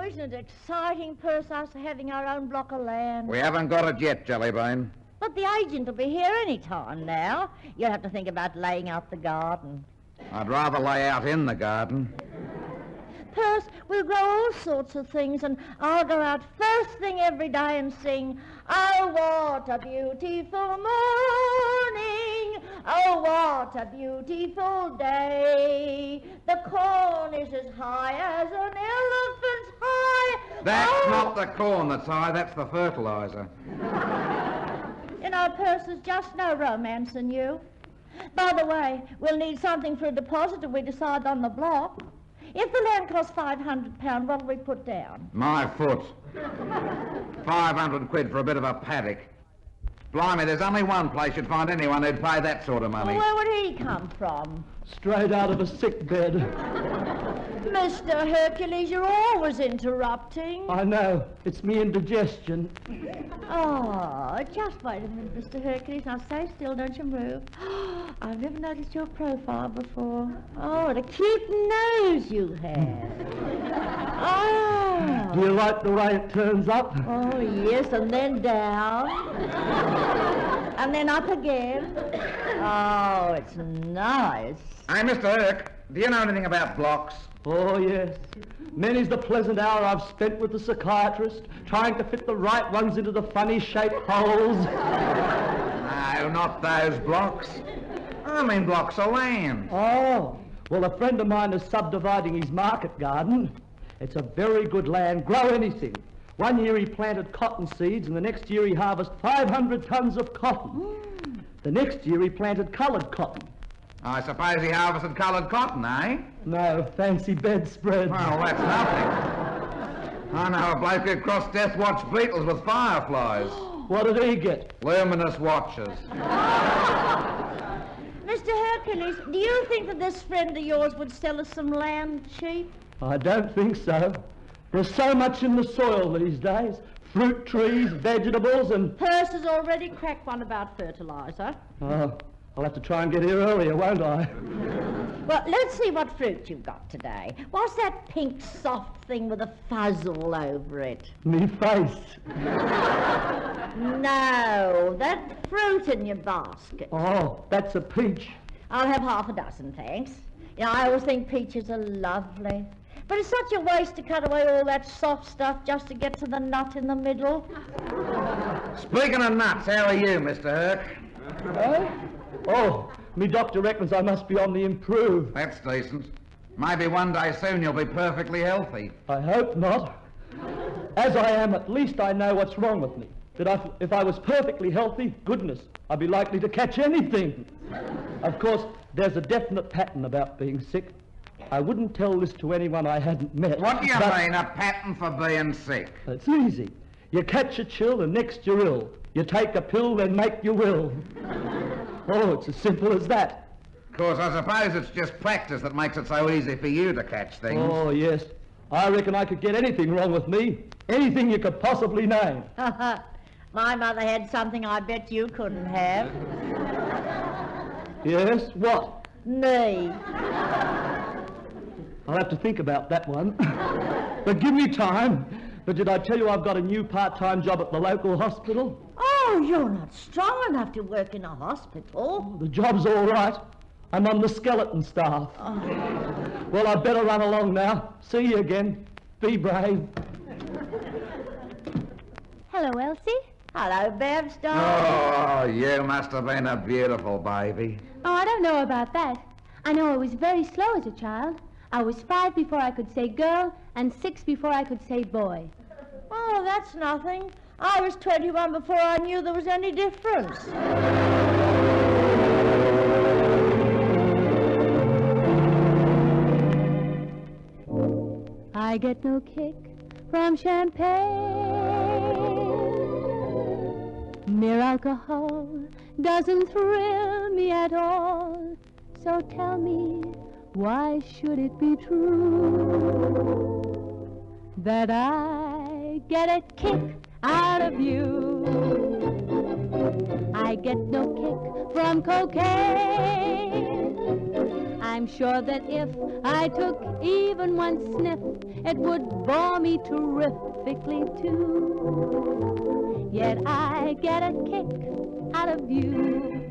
isn't it exciting, Percy, us having our own block of land? We haven't got it yet, Jellybean. But the agent will be here any time now. You'll have to think about laying out the garden. I'd rather lay out in the garden. Percy, we'll grow all sorts of things, and I'll go out first thing every day and sing, oh, what a beautiful morning, oh, what a beautiful day. The corn is as high as an elephant's high. That's not the corn that's high, that's the fertilizer. You know, Percy, there's just no romance in you. By the way, we'll need something for a deposit if we decide on the block. If the land costs £500, what'll we put down? My foot. 500 quid for a bit of a paddock. Blimey, there's only one place you'd find anyone who'd pay that sort of money. Well, where would he come from? Straight out of a sick bed. Mr. Hercules, you're always interrupting. I know. It's me indigestion. Oh, just wait a minute, Mr. Hercules. Now, stay still, don't you move. I've never noticed your profile before. Oh, what a cute nose you have. Oh. Do you like the way it turns up? Oh, yes, and then down. And then up again. Oh, it's nice. Hey, Mr. Herc, do you know anything about blocks? Oh, yes. Many's the pleasant hour I've spent with the psychiatrist, trying to fit the right ones into the funny-shaped holes. No, not those blocks. I mean blocks of land. Oh, well, a friend of mine is subdividing his market garden. It's a very good land, grow anything. One year he planted cotton seeds, and the next year he harvested 500 tons of cotton. The next year he planted coloured cotton. I suppose he harvested coloured cotton, eh? No, fancy bedspread. Well, that's nothing. I know a bloke who crossed Death Watch beetles with fireflies. What did he get? Luminous watches. Mr. Hercules, do you think that this friend of yours would sell us some land cheap? I don't think so. There's so much in the soil these days. Fruit trees, vegetables, and... Hurst has already cracked one about fertilizer. Oh, I'll have to try and get here earlier, won't I? Well, let's see what fruit you've got today. What's that pink soft thing with a fuzz all over it? Me face. No, that fruit in your basket. Oh, that's a peach. I'll have half a dozen, thanks. You know, I always think peaches are lovely. But it's such a waste to cut away all that soft stuff just to get to the nut in the middle. Speaking of nuts, how are you, Mr. Herc? Oh, me doctor reckons I must be on the improve. That's decent. Maybe one day soon you'll be perfectly healthy. I hope not. As I am, at least I know what's wrong with me. That if I was perfectly healthy, goodness, I'd be likely to catch anything. Of course, there's a definite pattern about being sick. I wouldn't tell this to anyone I hadn't met. What do you mean, a pattern for being sick? It's easy. You catch a chill and next you're ill. You take a pill, then make your will. Oh, it's as simple as that. Of course, I suppose it's just practice that makes it so easy for you to catch things. Oh, yes. I reckon I could get anything wrong with me. Anything you could possibly name. My mother had something I bet you couldn't have. Yes? What? Me. I'll have to think about that one. But give me time. But did I tell you I've got a new part-time job at the local hospital? Oh, you're not strong enough to work in a hospital. Oh, the job's all right. I'm on the skeleton staff. Oh. Well, I'd better run along now. See you again. Be brave. Hello, Elsie. Hello, Babs, darling. Oh, you must have been a beautiful baby. Oh, I don't know about that. I know I was very slow as a child. I was 5 before I could say girl and 6 before I could say boy. Oh, that's nothing. I was 21 before I knew there was any difference. I get no kick from champagne. Mere alcohol doesn't thrill me at all. So tell me, why should it be true that I get a kick out of you? I get no kick from cocaine. I'm sure that if I took even one sniff, it would bore me terrifically too. Yet I get a kick out of you.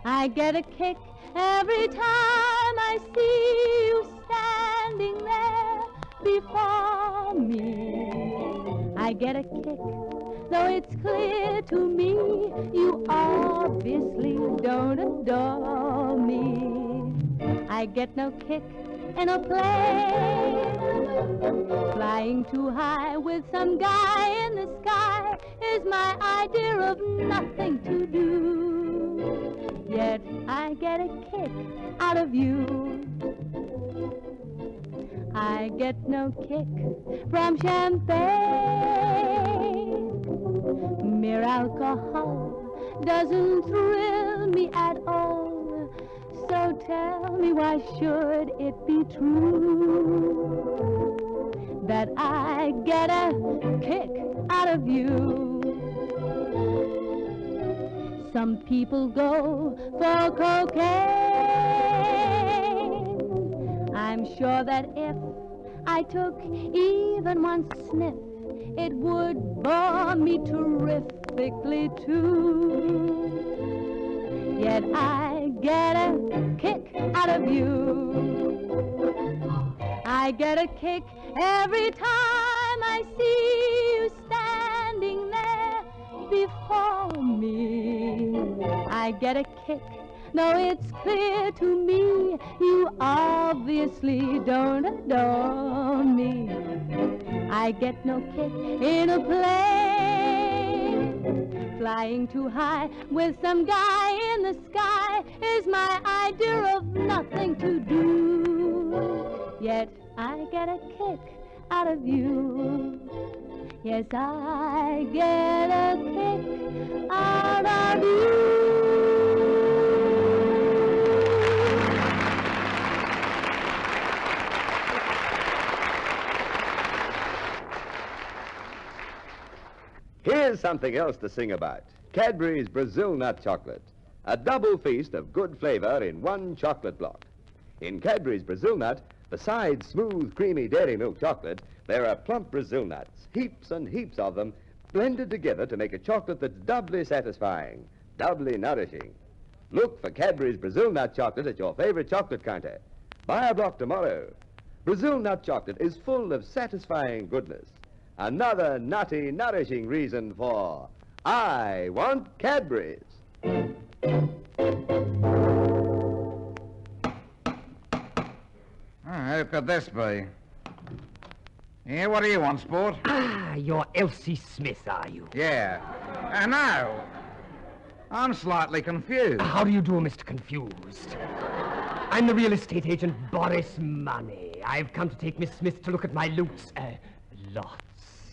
I get a kick every time I see you standing there before me. I get a kick, though it's clear to me you obviously don't adore me. I get no kick in a plane. Flying too high with some guy in the sky is my idea of nothing to do. Yet I get a kick out of you. I get no kick from champagne. Mere alcohol doesn't thrill me at all. So tell me, why should it be true that I get a kick out of you? Some people go for cocaine. I'm sure that if I took even one sniff, it would bore me terrifically too. Yet I get a kick out of you. I get a kick every time I see you standing there before me. I get a kick, though it's clear to me you obviously don't adore me. I get no kick in a plane. Flying too high with some guy in the sky is my idea of nothing to do. Yet I get a kick out of you. Yes, I get a kick out of you. Here's something else to sing about. Cadbury's Brazil Nut Chocolate. A double feast of good flavor in one chocolate block. In Cadbury's Brazil Nut, besides smooth, creamy dairy milk chocolate, there are plump Brazil nuts, heaps and heaps of them, blended together to make a chocolate that's doubly satisfying, doubly nourishing. Look for Cadbury's Brazil Nut Chocolate at your favorite chocolate counter. Buy a block tomorrow. Brazil Nut Chocolate is full of satisfying goodness. Another nutty, nourishing reason for I want Cadbury's. Who could this be? Yeah, what do you want, sport? Ah, you're Elsie Smith, are you? Yeah. No. I'm slightly confused. How do you do, Mr. Confused? I'm the real estate agent, Boris Money. I've come to take Miss Smith to look at my lots. Lots.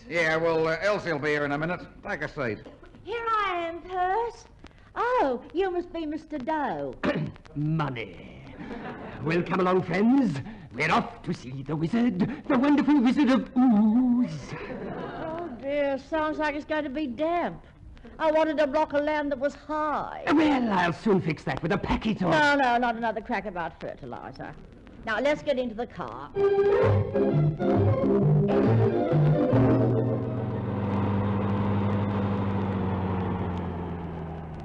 Yeah, well, Elsie will be here in a minute. Take a seat. Here I am, Perce. Oh, you must be Mr. Doe. Money. Well, come along, friends. We're off to see the wizard, the wonderful Wizard of Ooze. Oh, dear, sounds like it's going to be damp. I wanted a block of land that was high. Well, I'll soon fix that with a packet of... No, not another crack about fertilizer. Now, let's get into the car.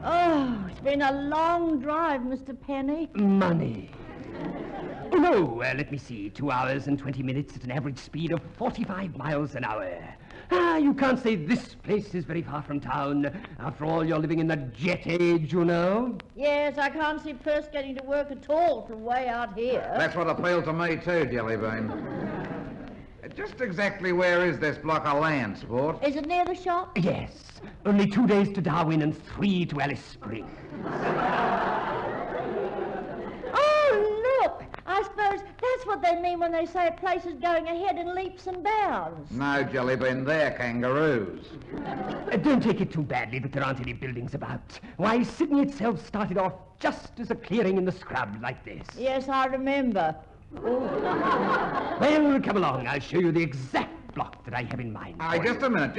Oh, it's been a long drive, Mr. Penny. Money. Oh, no, let me see. 2 hours and 20 minutes at an average speed of 45 miles an hour. Ah, you can't say this place is very far from town. After all, you're living in the jet age, you know. Yes, I can't see Perce getting to work at all from way out here. That's what appealed to me too, Jellybean. Just exactly where is this block of land, sport? Is it near the shop? Yes. Only 2 days to Darwin and 3 to Alice Springs. Oh, look! I suppose that's what they mean when they say a place is going ahead in leaps and bounds. No, Jellybean, they're kangaroos. Don't take it too badly that there aren't any buildings about. Why, Sydney itself started off just as a clearing in the scrub like this. Yes, I remember. Well, come along. I'll show you the exact block that I have in mind. Just a minute.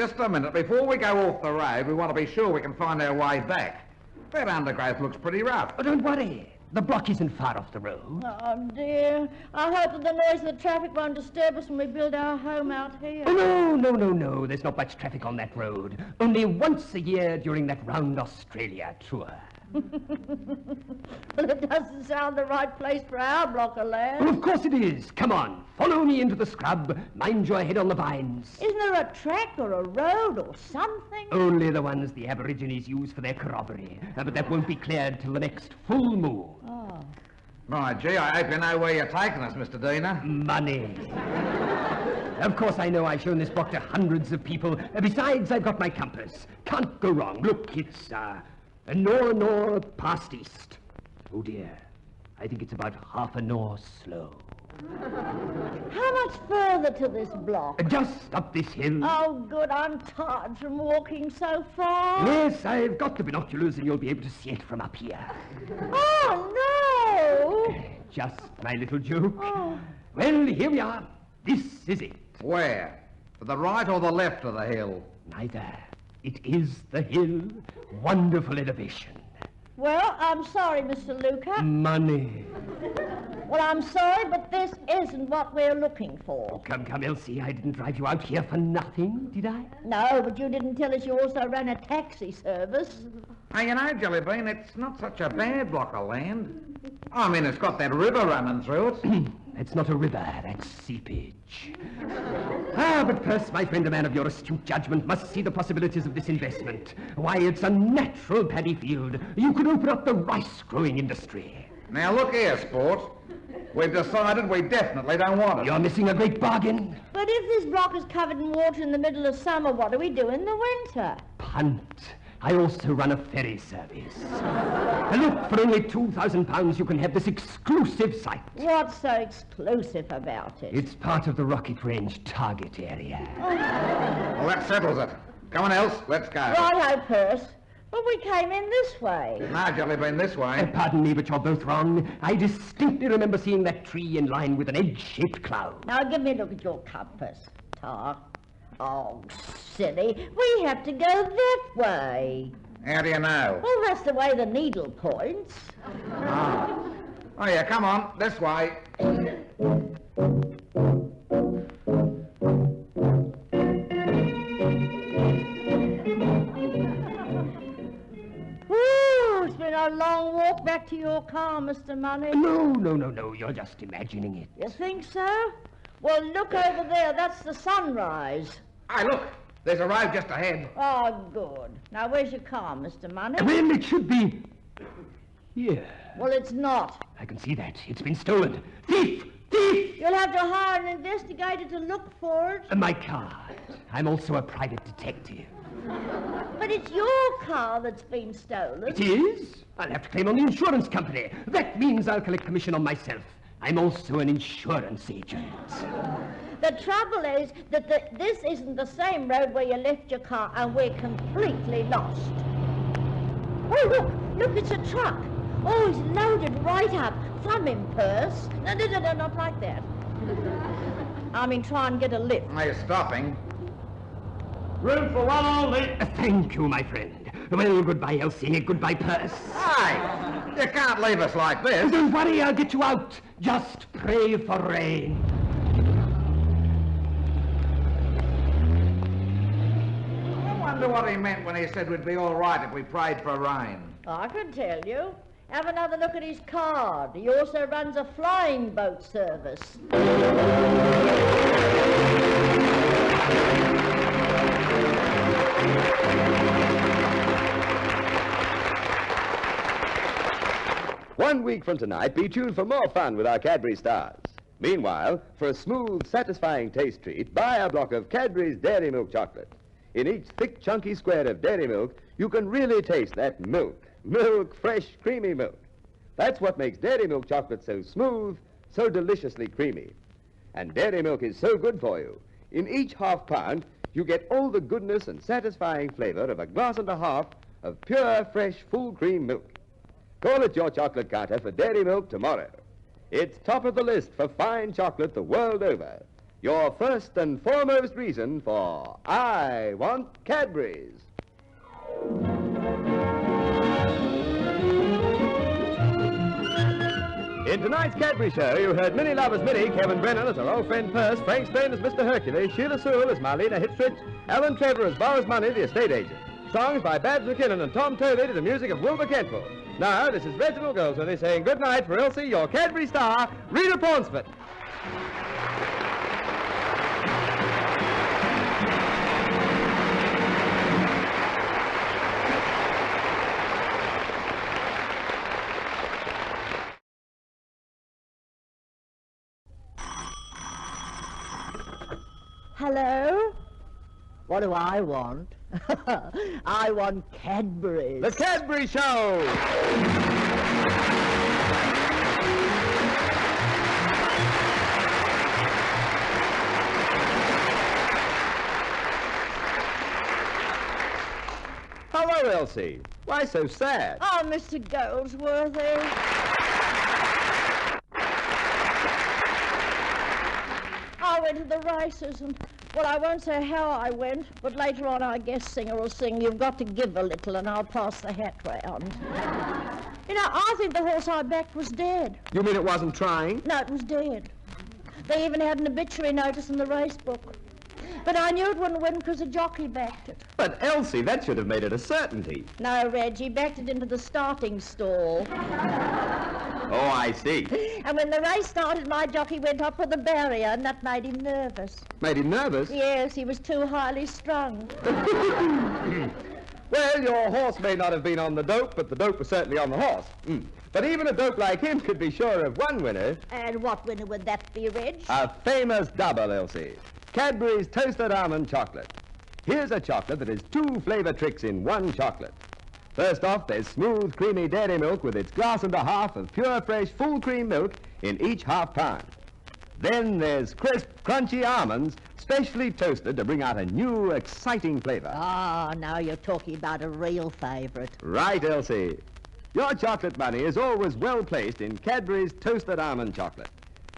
Before we go off the road, we want to be sure we can find our way back. That undergrowth looks pretty rough. Oh, don't worry. The block isn't far off the road. Oh, dear. I hope that the noise of the traffic won't disturb us when we build our home out here. Oh, no. There's not much traffic on that road. Only once a year during that round Australia tour. Well, it doesn't sound the right place for our block of land. Well, of course it is. Come on. Follow me into the scrub. Mind your head on the vines. Isn't there a track or a road or something? Only the ones the Aborigines use for their corroboree. But that won't be cleared till the next full moon. Oh. Right, gee, I hope you know where you're taking us, Mr. Diener. Money. Of course, I know I've shown this block to hundreds of people. Besides, I've got my compass. Can't go wrong. Look, it's, nor past east. Oh, dear. I think it's about half a nor slow. How much further to this block? Just up this hill. Oh, good. I'm tired from walking so far. Yes, I've got the binoculars and you'll be able to see it from up here. Oh, no! Just my little joke. Oh. Well, here we are. This is it. Where? To the right or the left of the hill? Neither. It is the hill. Wonderful elevation. Well, I'm sorry, Mr. Luca. Money. Well, I'm sorry, but this isn't what we're looking for. Come, Elsie. I didn't drive you out here for nothing, did I? No, but you didn't tell us you also ran a taxi service. Hey, you know, Jellybean, it's not such a bad block of land. I mean, it's got that river running through it. It's not a river, that's seepage. But Perce, my friend, a man of your astute judgment, must see the possibilities of this investment. Why, it's a natural paddy field. You could open up the rice-growing industry. Now, look here, sport. We've decided we definitely don't want it. You're missing a great bargain. But if this block is covered in water in the middle of summer, what do we do in the winter? Punt. I also run a ferry service. And look, for only £2,000 you can have this exclusive site. What's so exclusive about it? It's part of the rocket range target area. Well, that settles it. Come on, Else, let's go. Righto, Perce. But we came in this way. Marginally been this way. Pardon me, but you're both wrong. I distinctly remember seeing that tree in line with an egg-shaped cloud. Now, give me a look at your compass, Tar. Oh, silly. We have to go that way. How do you know? Well, that's the way the needle points. Oh, yeah, come on, this way. Ooh, it's been a long walk back to your car, Mr. Money. No, you're just imagining it. You think so? Well, look over there. That's the sunrise. Hey, look, there's a road just ahead. Oh, good. Now, where's your car, Mr. Money? Well, it should be here. Well, it's not. I can see that. It's been stolen. Thief! Thief! You'll have to hire an investigator to look for it. My card. I'm also a private detective. But it's your car that's been stolen. It is? I'll have to claim on the insurance company. That means I'll collect commission on myself. I'm also an insurance agent. The trouble is that this isn't the same road where you left your car, and we're completely lost. Oh, look, it's a truck. Oh, it's loaded right up. Thumb him, Perce. No, not like that. I mean, try and get a lift. They're stopping. Room for one only. Thank you, my friend. Well, goodbye, Elsie. Goodbye, Perce. Hey, you can't leave us like this. Don't worry, I'll get you out. Just pray for rain. I wonder what he meant when he said we'd be all right if we prayed for rain. I can tell you. Have another look at his card. He also runs a flying boat service. One week from tonight, be tuned for more fun with our Cadbury stars. Meanwhile, for a smooth, satisfying taste treat, buy a block of Cadbury's Dairy Milk chocolate. In each thick, chunky square of dairy milk, you can really taste that milk. Milk, fresh, creamy milk. That's what makes Dairy Milk chocolate so smooth, so deliciously creamy. And Dairy Milk is so good for you. In each half-pound, you get all the goodness and satisfying flavor of a glass and a half of pure, fresh, full cream milk. Call at your chocolate counter for Dairy Milk tomorrow. It's top of the list for fine chocolate the world over. Your first and foremost reason for I want Cadbury's. In tonight's Cadbury show, you heard Minnie Love as Minnie, Kevin Brennan as our old friend Perce, Frank Strain as Mr. Hercules, Sheila Sewell as Marlena Hitstrich, Alan Trevor as Boris Money, the estate agent. Songs by Babs McKinnon and Tom Tovey to the music of Wilbur Kentville. Now, this is Reginald Goldsworthy saying good night for Elsie, your Cadbury star, Rita Paunceford. Hello? What do I want? I want Cadbury's. The Cadbury Show! Hello, Elsie. Why so sad? Oh, Mr. Goldsworthy. I went to the races and, well, I won't say how I went, but later on our guest singer will sing, "You've got to give a little," and I'll pass the hat round. You know, I think the horse I backed was dead. You mean it wasn't trying? No, it was dead. They even had an obituary notice in the race book. But I knew it wouldn't win because the jockey backed it. But, Elsie, that should have made it a certainty. No, Reg, he backed it into the starting stall. Oh, I see. And when the race started, my jockey went up for the barrier, and that made him nervous. Made him nervous? Yes, he was too highly strung. Well, your horse may not have been on the dope, but the dope was certainly on the horse. But even a dope like him could be sure of one winner. And what winner would that be, Reg? A famous double, Elsie. Cadbury's Toasted Almond Chocolate. Here's a chocolate that is 2 flavor tricks in one chocolate. First off, there's smooth, creamy dairy milk with its glass and a half of pure, fresh, full cream milk in each half pound. Then there's crisp, crunchy almonds, specially toasted to bring out a new, exciting flavor. Ah, now you're talking about a real favourite. Right, Elsie. Your chocolate money is always well placed in Cadbury's toasted almond chocolate.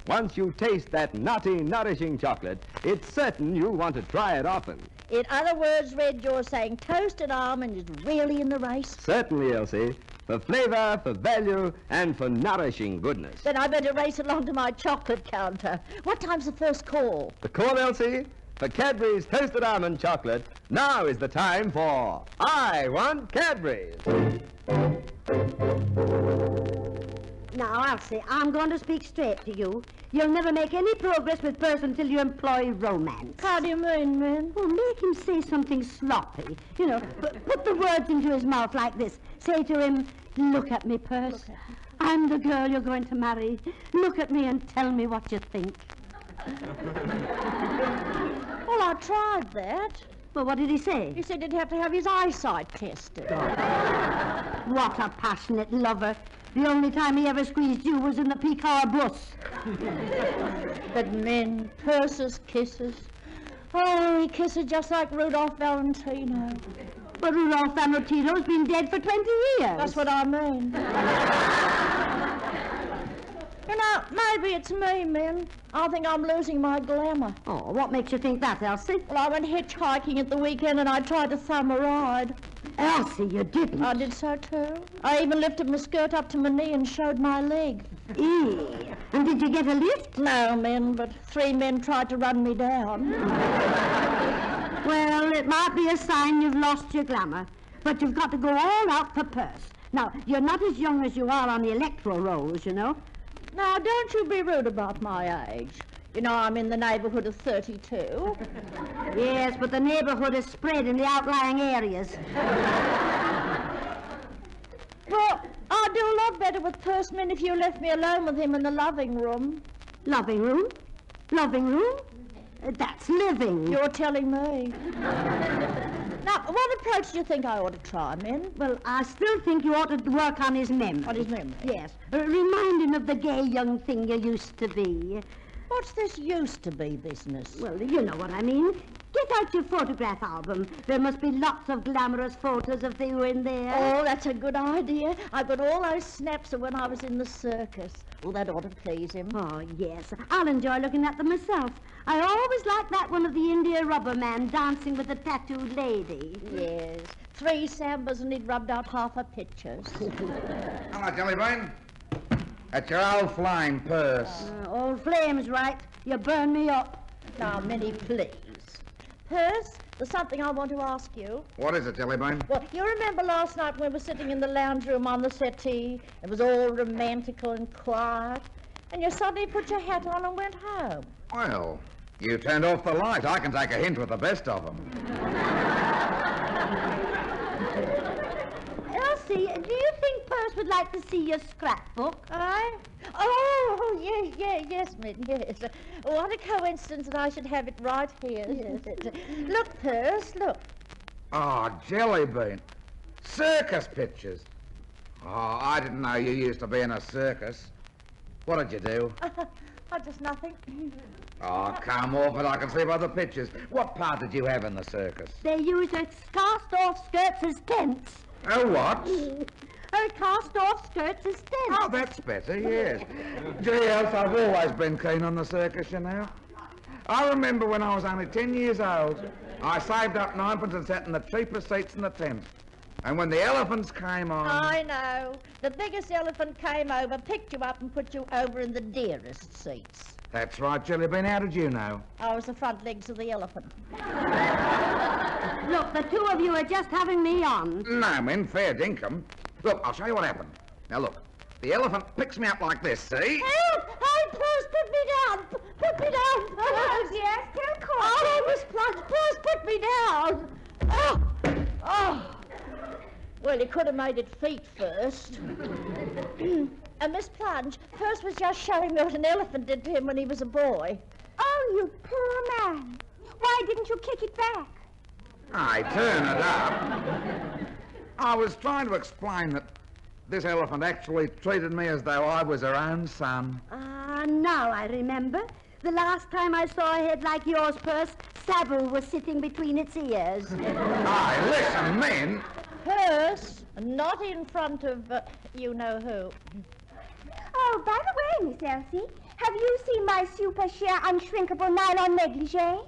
Once you taste that nutty, nourishing chocolate, it's certain you'll want to try it often. In other words, Red, you're saying toasted almond is really in the race? Certainly, Elsie. For flavor, for value, and for nourishing goodness. Then I better race along to my chocolate counter. What time's the first call? The call, Elsie, for Cadbury's toasted almond chocolate, now is the time for I Want Cadbury's. Now, Elsie, I'm going to speak straight to you. You'll never make any progress with Percy until you employ romance. How do you mean, man? Well, make him say something sloppy. You know, put the words into his mouth like this. Say to him, look at me, Percy. I'm the girl you're going to marry. Look at me and tell me what you think. Well, I tried that. Well, what did he say? He said he'd have to have his eyesight tested. What a passionate lover. The only time he ever squeezed you was in the P-car bus. But men, Percy's kisses. Oh, he kisses just like Rudolph Valentino. But Rudolph Valentino's been dead for 20 years. That's what I mean. You know, maybe it's me, men. I think I'm losing my glamour. Oh, what makes you think that, Elsie? Well, I went hitchhiking at the weekend and I tried to thumb a ride. Elsie, you didn't. I did so too. I even lifted my skirt up to my knee and showed my leg. Eee. And did you get a lift? No, men, but 3 men tried to run me down. Well, it might be a sign you've lost your glamour, but you've got to go all out for Percy. Now, you're not as young as you are on the electoral rolls, you know. Now, don't you be rude about my age. You know, I'm in the neighborhood of 32. Yes, but the neighborhood is spread in the outlying areas. Well, I'd do a lot better with Persimmon if you left me alone with him in the loving room. Loving room? Loving room? That's living. You're telling me. Now, what approach do you think I ought to try, Min? Well, I still think you ought to work on his memory. On his memory? Yes. Remind him of the gay young thing you used to be. What's this used to be business? Well, you know what I mean. Get out your photograph album. There must be lots of glamorous photos of you in there. Oh, that's a good idea. I've got all those snaps of when I was in the circus. Oh, that ought to please him. Oh, yes. I'll enjoy looking at them myself. I always liked that one of the India rubber man dancing with the tattooed lady. Yes. 3 sambas and he'd rubbed out half her pictures. Hello, Jellybean. That's your old flame, Perce. Old flame's right. You burn me up. Now, Minnie, please. Perce, there's something I want to ask you. What is it, Jellybean? Well, you remember last night when we were sitting in the lounge room on the settee? It was all romantical and quiet. And you suddenly put your hat on and went home. Well, you turned off the light. I can take a hint with the best of them. Elsie, do you think Perce would like to see your scrapbook? Aye? Oh, yes, Min, yes. What a coincidence that I should have it right here. Yes. Look, Perce, look. Oh, Jellybean. Circus pictures. Oh, I didn't know you used to be in a circus. What did you do? Oh, just nothing. Oh, come off it. I can see by the pictures. What part did you have in the circus? They use cast-off skirts as tents. Oh, what? Cast-off skirts as tents. Oh, that's better, yes. Gee, else I've always been keen on the circus, you know. I remember when I was only 10 years old, I saved up 9pence and sat in the cheapest seats in the tent. And when the elephants came on... I know. The biggest elephant came over, picked you up and put you over in the dearest seats. That's right, Jellybean. How did you know? I was the front legs of the elephant. Look, the 2 of you are just having me on. No, Min, fair dinkum. Look, I'll show you what happened. Now, look. The elephant picks me up like this, see? Help! Hey, Perce, put me down! Put me down, Perce! Yes, tell Corky. Oh, Miss Plunge, Perce, put me down! Oh! Well, you could have made it feet first. And Miss Plunge, Perce was just showing me what an elephant did to him when he was a boy. Oh, you poor man. Why didn't you kick it back? I turn it up. I was trying to explain that this elephant actually treated me as though I was her own son. Now I remember. The last time I saw a head like yours, Perce, Savile was sitting between its ears. Aye, listen, men. Perce, not in front of you-know-who. Oh, by the way, Miss Elsie, have you seen my super sheer unshrinkable nylon negligee?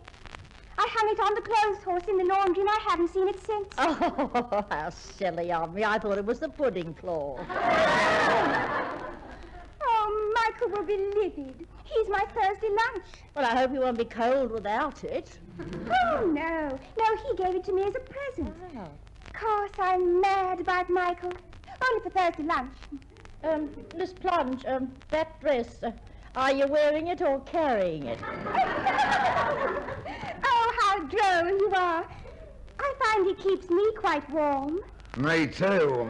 I hung it on the clothes horse in the laundry and I haven't seen it since. Oh, how silly of me. I thought it was the pudding claw. Oh, Michael will be livid. He's my Thursday lunch. Well, I hope you won't be cold without it. Oh, no. No, he gave it to me as a present. Oh. Of course, I'm mad about Michael. Only for Thursday lunch. Miss Plunge, that dress, are you wearing it or carrying it? Oh, how droll you are. I find it keeps me quite warm. Me too.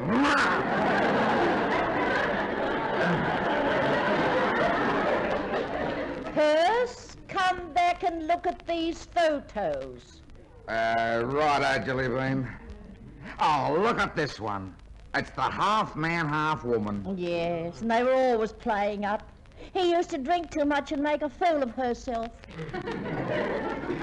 Perce, come back and look at these photos. Right, Jelly Bean. Oh, look at this one. It's the half man, half woman. Yes, and they were always playing up. He used to drink too much and make a fool of herself.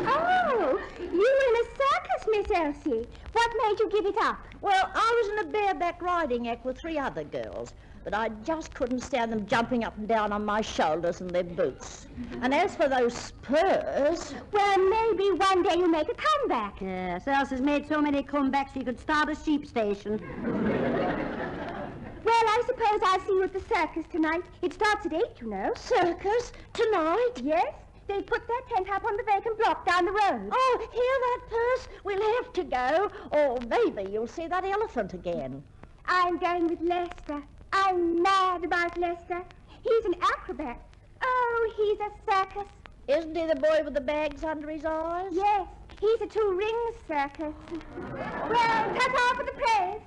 Oh, you were in a circus, Miss Elsie. What made you give it up? Well, I was in a bareback riding act with 3 other girls, but I just couldn't stand them jumping up and down on my shoulders in their boots. And as for those spurs... Well, maybe one day you'll make a comeback. Yes, Elsie's made so many comebacks she could start a sheep station. Well, I suppose I'll see you at the circus tonight. It starts at 8, you know. Circus? Tonight? Yes. They put their tent up on the vacant block down the road. Oh, hear that, Perce? We'll have to go. Or maybe you'll see that elephant again. I'm going with Lester. I'm mad about Lester. He's an acrobat. Oh, he's a circus. Isn't he the boy with the bags under his eyes? Yes, he's a 2-ring circus. Well, ta-ta for the press.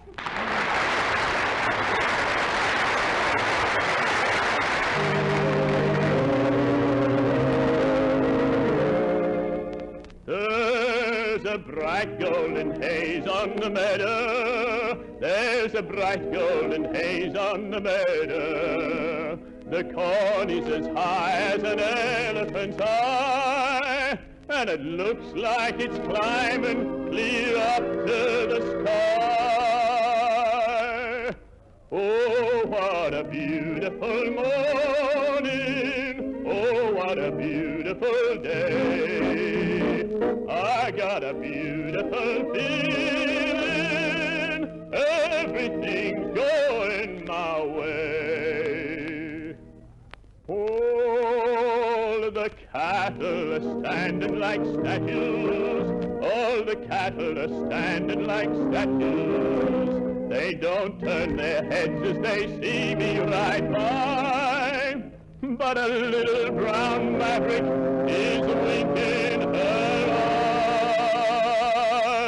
There's a bright golden haze on the meadow. There's a bright golden haze on the meadow. The corn is as high as an elephant's eye, and it looks like it's climbing clear up to the sky. Oh, what a beautiful morning. Oh, what a beautiful day. I got a beautiful feeling. Everything's going my way. All the cattle are standing like statues. All the cattle are standing like statues. They don't turn their heads as they see me ride by. But a little brown maverick is winking her eye.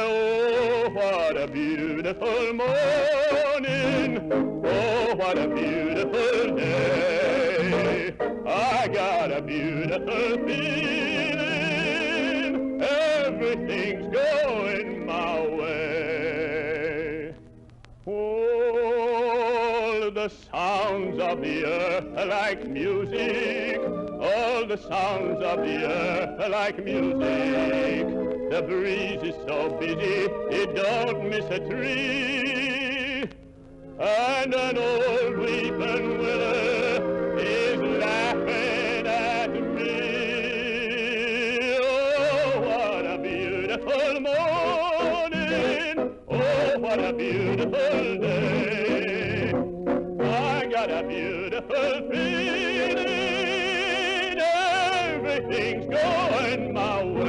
Oh, what a beautiful morning. Oh, what a beautiful day. I got a beautiful feeling. Everything's going my way. All the sounds of the earth are like music. All the sounds of the earth are like music. The breeze is so busy, it don't miss a tree. And an old weeping willow is laughing at me. Oh, what a beautiful morning. Oh, what a beautiful day. I got a beautiful feeling. Everything's going my way.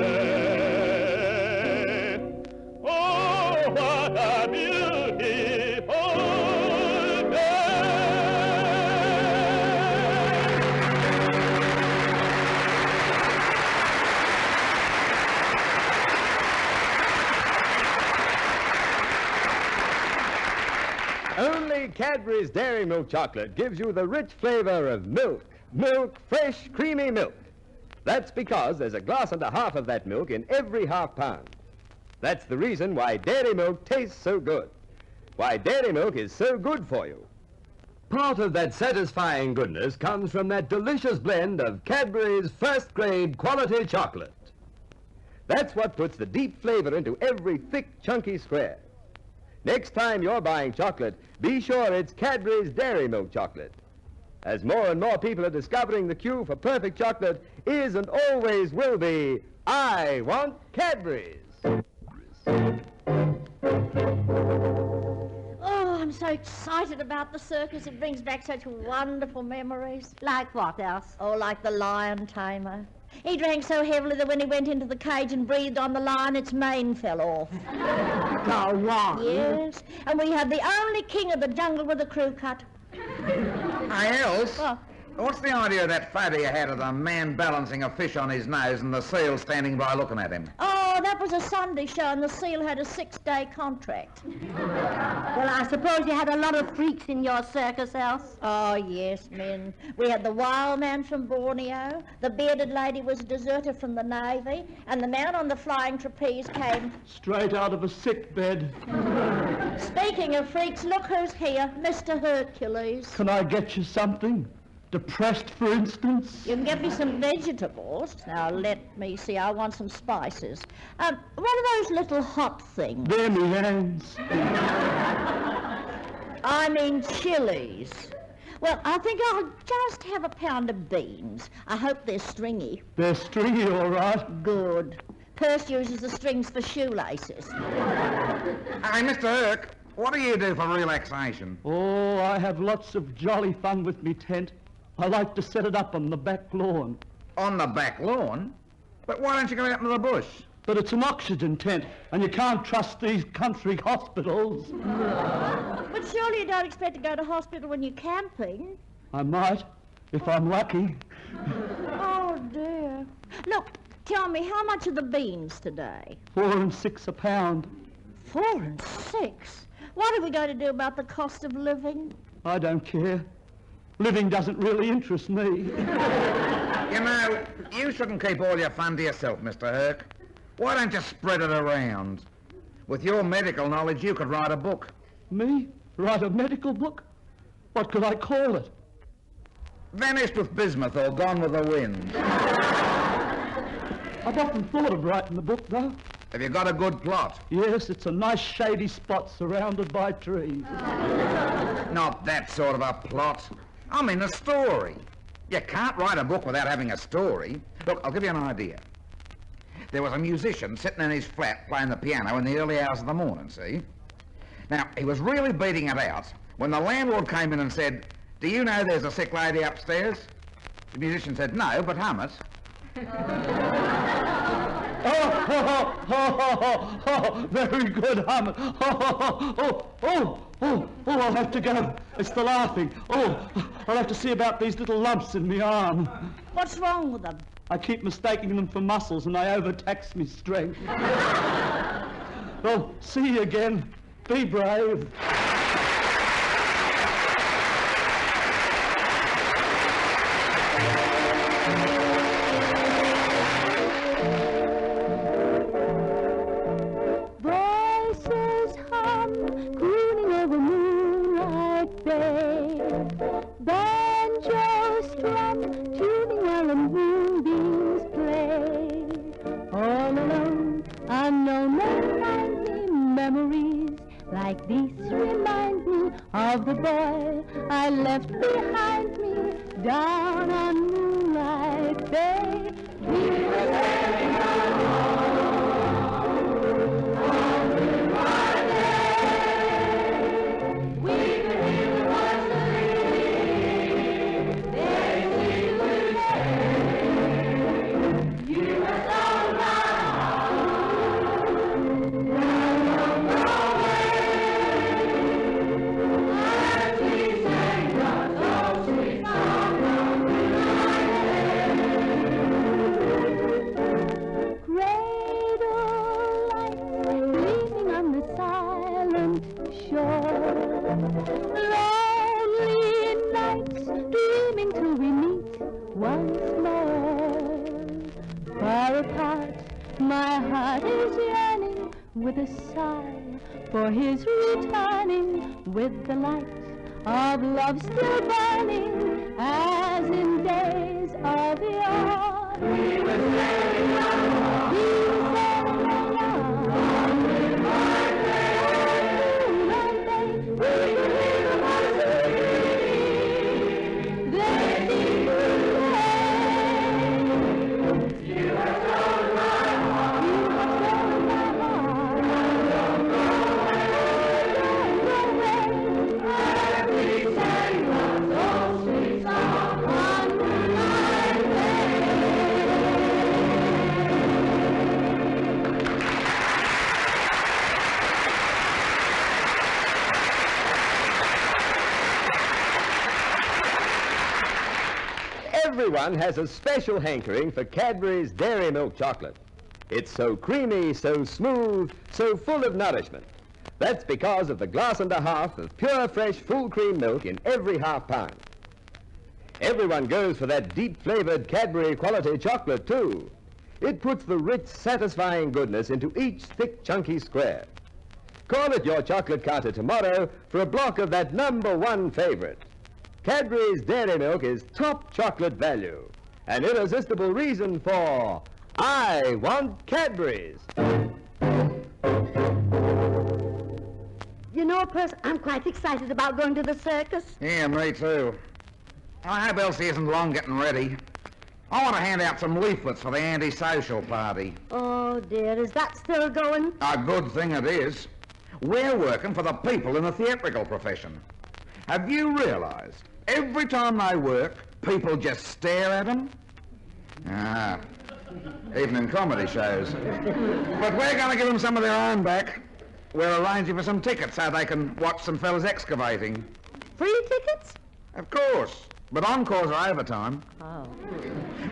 Oh, what a beautiful day. Only Cadbury's Dairy Milk Chocolate gives you the rich flavor of milk. Milk, fresh, creamy milk. That's because there's a glass and a half of that milk in every half pound. That's the reason why dairy milk tastes so good. Why dairy milk is so good for you. Part of that satisfying goodness comes from that delicious blend of Cadbury's first-grade quality chocolate. That's what puts the deep flavor into every thick, chunky square. Next time you're buying chocolate, be sure it's Cadbury's Dairy Milk chocolate. As more and more people are discovering the cue for perfect chocolate is and always will be, I want Cadbury's. Oh, I'm so excited about the circus. It brings back such wonderful memories. Like what else? Oh, like the lion tamer. He drank so heavily that when he went into the cage and breathed on the lion, its mane fell off. Go on. Yes, and we had the only king of the jungle with a crew cut. Hey, Els, what's the idea of that photo you had of the man balancing a fish on his nose and the seal standing by looking at him? Oh, that was a Sunday show, and the seal had a 6-day contract. Well, I suppose you had a lot of freaks in your circus, Els. Oh, yes, men. We had the wild man from Borneo, the bearded lady was a deserter from the Navy, and the man on the flying trapeze came... Straight out of a sick bed. Speaking of freaks, look who's here, Mr. Hercules. Can I get you something? Depressed, for instance? You can get me some vegetables. Now, let me see. I want some spices. One of those little hot things. They're me hands. I mean chilies. Well, I think I'll just have a pound of beans. I hope they're stringy. They're stringy, all right. Good. Perce uses the strings for shoelaces. Hey, Mr. Herc, what do you do for relaxation? Oh, I have lots of jolly fun with me tent. I like to set it up on the back lawn. On the back lawn? But why don't you go out into the bush? But it's an oxygen tent, and you can't trust these country hospitals. But surely you don't expect to go to hospital when you're camping. I might, if I'm lucky. Oh, dear. Look, tell me, how much are the beans today? 4 and 6 a pound. 4 and 6? What are we going to do about the cost of living? I don't care. Living doesn't really interest me. You know, you shouldn't keep all your fun to yourself, Mr. Herc. Why don't you spread it around? With your medical knowledge, you could write a book. Me? Write a medical book? What could I call it? Vanished with Bismuth or Gone with the Wind. I've often thought of writing the book, though. Have you got a good plot? Yes, it's a nice shady spot surrounded by trees. Not that sort of a plot. I mean a story. You can't write a book without having a story. Look, I'll give you an idea. There was a musician sitting in his flat playing the piano in the early hours of the morning, see? Now, he was really beating it out when the landlord came in and said, "Do you know there's a sick lady upstairs?" The musician said, "No, but hum it." Oh, very good, hum. I'll have to go. It's the laughing. Oh, I'll have to see about these little lumps in my arm. What's wrong with them? I keep mistaking them for muscles and I overtax my strength. Well, see you again. Be brave. Voices hum, crooning over Moonlight Bay. Banjo strum, tuning while the moonbeams play. All alone, unknown, remind me memories like these remind me of the boy I left behind me down on Moonlight Bay. We were sailing with a sigh for his returning with the light of love still burning as in days of yore. We were sailing along. We were sailing along. With my babe. We could hear the voices singing. They seemed to say, you have stolen my heart. You have stolen my heart. Don't go away. Don't go away. And we sang that old sweet song on moonlight day. Everyone has a special hankering for Cadbury's Dairy Milk Chocolate. It's so creamy, so smooth, so full of nourishment. That's because of the glass and a half of pure, fresh, full cream milk in every half pound. Everyone goes for that deep-flavored Cadbury quality chocolate, too. It puts the rich, satisfying goodness into each thick, chunky square. Call at your chocolate counter tomorrow for a block of that #1 favorite. Cadbury's Dairy Milk is top chocolate value. An irresistible reason for I want Cadbury's. You know, Percy, I'm quite excited about going to the circus. Yeah, me too. I hope Elsie isn't long getting ready. I want to hand out some leaflets for the anti-social party. Oh, dear, is that still going? A good thing it is. We're working for the people in the theatrical profession. Have you realised, every time they work, people just stare at them? Ah, even in comedy shows. But we're going to give them some of their own back. We're arranging for some tickets so they can watch some fellas excavating. Free tickets? Of course, but encores are overtime. Oh.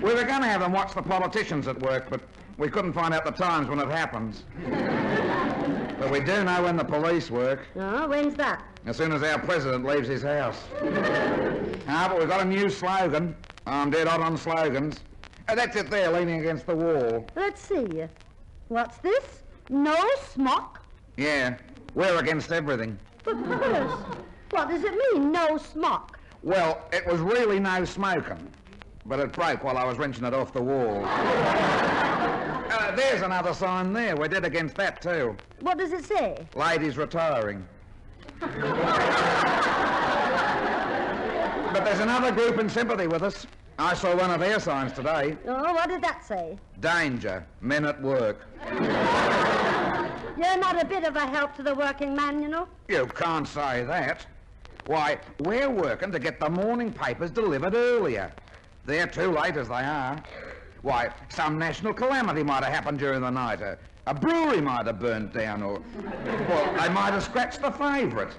We were going to have them watch the politicians at work, but we couldn't find out the times when it happens. But we do know when the police work. Oh, when's that? As soon as our president leaves his house. But we've got a new slogan. I'm dead hot on slogans. That's it there, leaning against the wall. Let's see. What's this? No smock? Yeah, we're against everything. But Percy, what does it mean, no smock? Well, it was really no smoking, but it broke while I was wrenching it off the wall. There's another sign there. We're dead against that, too. What does it say? Ladies retiring. But there's another group in sympathy with us. I saw one of their signs today. Oh, what did that say? Danger, men at work. You're not a bit of a help to the working man, you know. You can't say that. Why, we're working to get the morning papers delivered earlier. They're too late as they are. Why, some national calamity might have happened during the night. A brewery might have burnt down, or well, they might have scratched the favourite.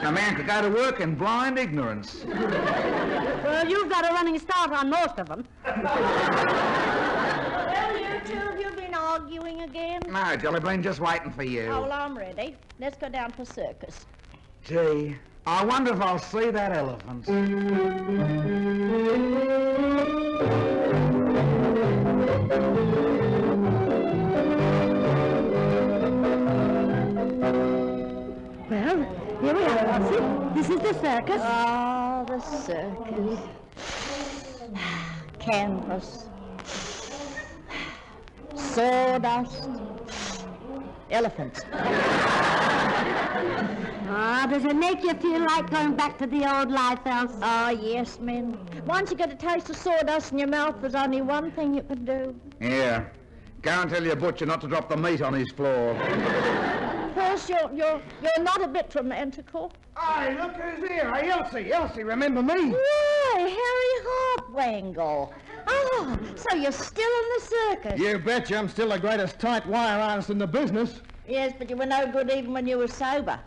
A man could go to work in blind ignorance. Well, you've got a running start on most of them. Well, you two, have you been arguing again? No, Jellybean, just waiting for you. Oh, well, I'm ready. Let's go down to the circus. Gee, I wonder if I'll see that elephant. Well, here we are, Elsie. This is the circus. Oh, the circus. Canvas. Sawdust. Elephants. Ah, does it make you feel like going back to the old life, Elsie? Ah, yes, men. Once you get a taste of sawdust in your mouth, there's only one thing you can do. Yeah. Go and tell your butcher not to drop the meat on his floor. Percy, you're not a bit romantical. Hey, look who's here. Hey, Elsie. Elsie, remember me? Why, Harry Harpwangle. Oh, so you're still in the circus? You betcha I'm still the greatest tight wire artist in the business. Yes, but you were no good even when you were sober.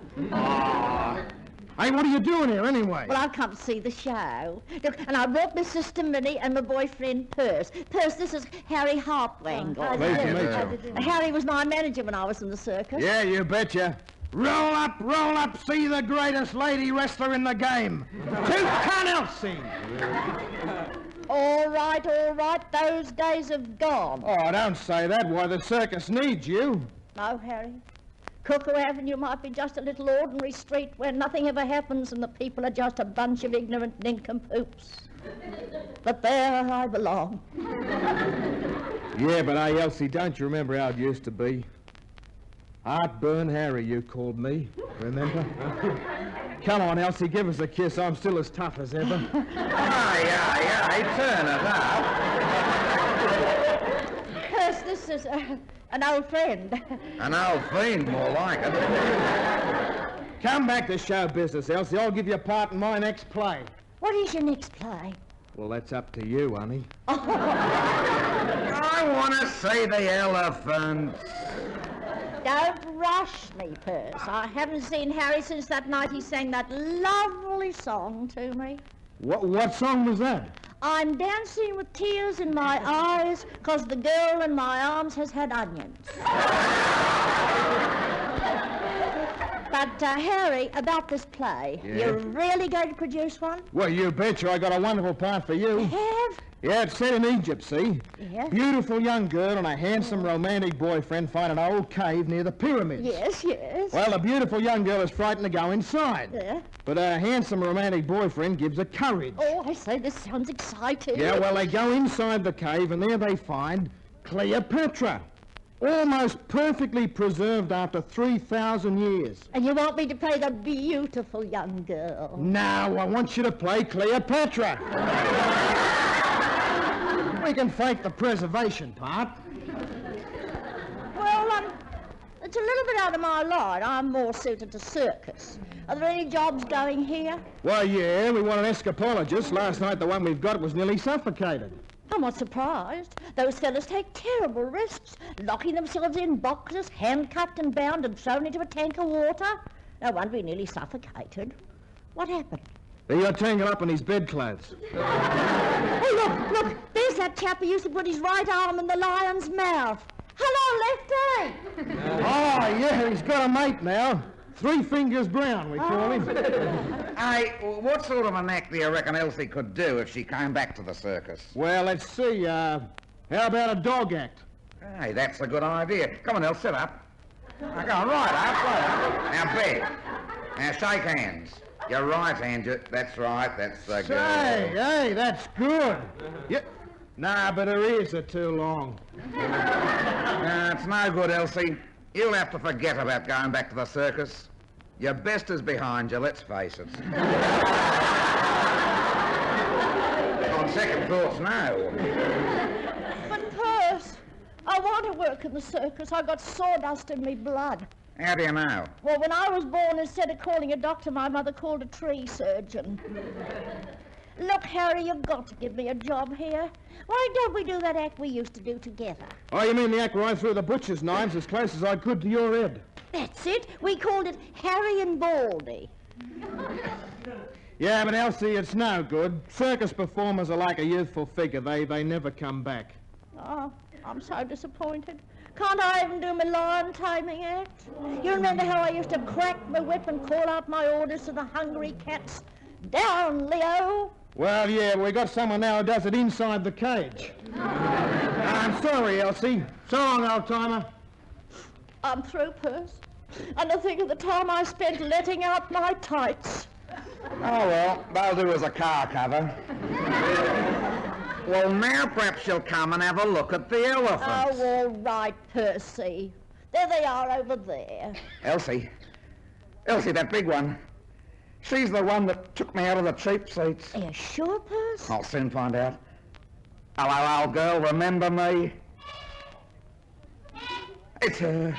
Hey, what are you doing here anyway? Well, I've come to see the show. Look, and I brought my sister Minnie and my boyfriend Perce. Perce, this is Harry Harpwangle. Pleased to meet you. Harry was my manager when I was in the circus. Yeah, you betcha. Roll up, see the greatest lady wrestler in the game. Toucan Elsie. All right, those days have gone. Oh, don't say that. Why, the circus needs you. No, Harry, Cuckoo Avenue might be just a little ordinary street where nothing ever happens and the people are just a bunch of ignorant nincompoops. But there I belong. Yeah, but hey, Elsie, don't you remember how it used to be? Heartburn Harry, you called me, remember? Come on, Elsie, give us a kiss. I'm still as tough as ever. Aye, turn it up. Yes, this is an old friend. An old fiend, more like it. Come back to show business, Elsie. I'll give you a part in my next play. What is your next play? Well, that's up to you, honey. I want to see the elephant. Don't rush me, Perce. I haven't seen Harry since that night he sang that lovely song to me. What song was that? I'm dancing with tears in my eyes 'cause the girl in my arms has had onions. But, Harry, about this play, Yeah? you're really going to produce one? Well, you betcha. I got a wonderful part for you. You have? Yeah, it's set in Egypt, see? Yeah. Beautiful young girl and a handsome romantic boyfriend find an old cave near the pyramids. Yes, yes. Well, the beautiful young girl is frightened to go inside. Yeah. But her handsome romantic boyfriend gives her courage. Oh, I say, this sounds exciting. Yeah, well, they go inside the cave and there they find Cleopatra. Almost perfectly preserved after 3,000 years. And you want me to play the beautiful young girl? Now, I want you to play Cleopatra. We can fake the preservation part. Well, it's a little bit out of my line. I'm more suited to circus. Are there any jobs going here? Well, yeah, we want an escapologist. Last night, the one we've got was nearly suffocated. I'm not surprised. Those fellas take terrible risks, locking themselves in boxes, handcuffed and bound and thrown into a tank of water. No wonder he nearly suffocated. What happened? They got tangled up in his bedclothes. Oh, look, there's that chap who used to put his right arm in the lion's mouth. Hello, Lefty! Oh, yeah, he's got a mate now. 3 Fingers Brown, we call him. Hey, what sort of an act do you reckon Elsie could do if she came back to the circus? Well, let's see. How about a dog act? Hey, that's a good idea. Come on, Elsie, sit up. Now, go on, right up, right up. Now, beg. Now, shake hands. Your right hand, that's right, that's the girl. Hey, that's good. Yeah. Nah, but her ears are too long. It's no good, Elsie. You'll have to forget about going back to the circus. Your best is behind you, let's face it. On second thoughts, no. But, Perce, I want to work in the circus. I got sawdust in me blood. How do you know? Well, when I was born, instead of calling a doctor, my mother called a tree surgeon. Look, Harry, you've got to give me a job here. Why don't we do that act we used to do together? Oh, you mean the act where I threw the butcher's knives as close as I could to your head? That's it. We called it Harry and Baldy. Yeah, but Elsie, it's no good. Circus performers are like a youthful figure. They never come back. Oh, I'm so disappointed. Can't I even do my lion taming act? You remember how I used to crack my whip and call out my orders to the hungry cats? Down, Leo! Well, yeah, we got someone now who does it inside the cage. I'm sorry, Elsie. So long, old-timer. I'm through, Perce. And to think of the time I spent letting out my tights. Oh, well, they'll do as a car cover. Well, now perhaps you'll come and have a look at the elephants. Oh, all right, Percy. There they are over there. Elsie, that big one. She's the one that took me out of the cheap seats. Are you sure, Percy? I'll soon find out. Hello, old girl, remember me? It's her.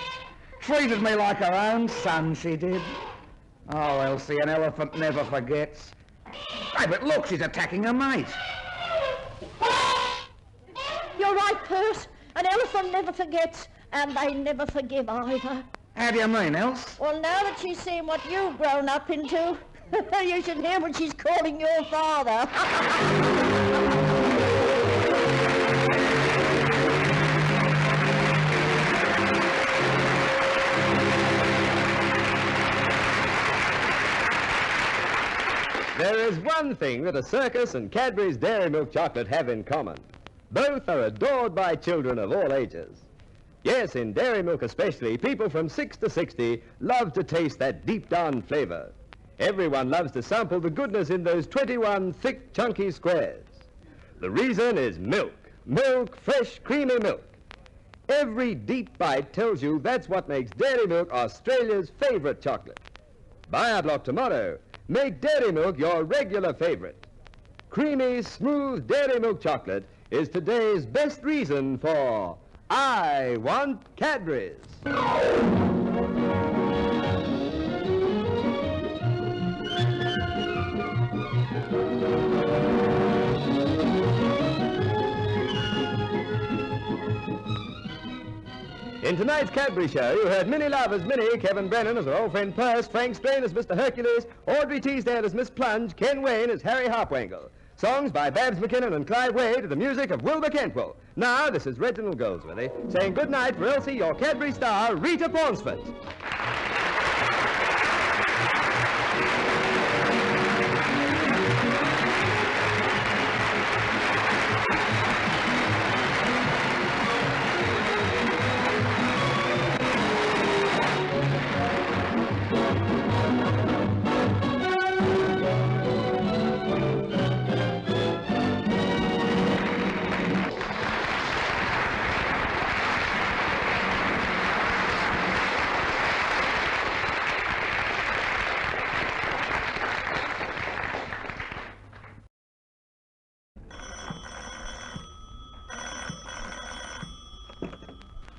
Treated me like her own son, she did. Oh, Elsie, an elephant never forgets. Hey, but look, she's attacking her mate. You're right, Perce. An elephant never forgets, and they never forgive either. How do you mean, Else? Well, now that she's seen what you've grown up into, you should hear what she's calling your father. There is one thing that a circus and Cadbury's Dairy Milk Chocolate have in common. Both are adored by children of all ages. Yes, in dairy milk especially, people from 6 to 60 love to taste that deep-down flavor. Everyone loves to sample the goodness in those 21 thick, chunky squares. The reason is milk. Milk, fresh, creamy milk. Every deep bite tells you that's what makes dairy milk Australia's favorite chocolate. Buy our block tomorrow. Make dairy milk your regular favorite. Creamy, smooth dairy milk chocolate is today's best reason for I want Cadbury's. In tonight's Cadbury show, you heard Minnie Love as Minnie, Kevin Brennan as her old friend Perce, Frank Strain as Mr. Hercules, Audrey Teasdale as Miss Plunge, Ken Wayne as Harry Harpwangle. Songs by Babs McKinnon and Clive Wade to the music of Wilbur Kentwell. Now, this is Reginald Goldsworthy saying good night for Elsie, your Cadbury star, Rita Paunceford.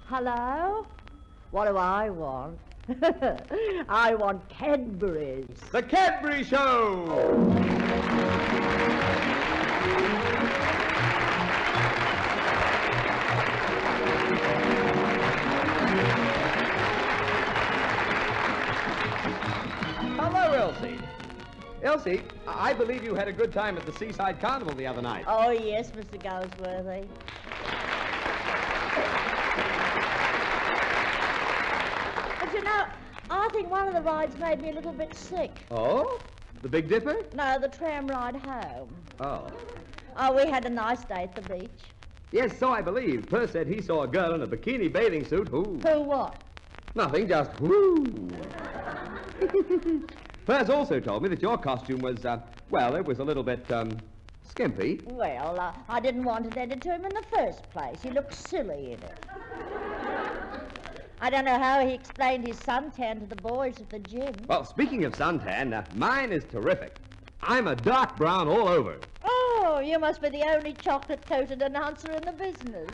Hello? What do I want? I want Cadbury's. The Cadbury Show! Hello, Elsie. Elsie, I believe you had a good time at the Seaside Carnival the other night. Oh, yes, Mr. Goldsworthy. But you know, I think one of the rides made me a little bit sick. Oh? The Big Dipper? No, the tram ride home. Oh. Oh, we had a nice day at the beach. Yes, so I believe. Perce said he saw a girl in a bikini bathing suit who... Who what? Nothing, just whoo. Perce also told me that your costume was, well, it was a little bit, skimpy. Well, I didn't want to lend it to him in the first place. He looked silly in it. I don't know how he explained his suntan to the boys at the gym. Well, speaking of suntan, mine is terrific. I'm a dark brown all over. Oh, you must be the only chocolate-coated announcer in the business.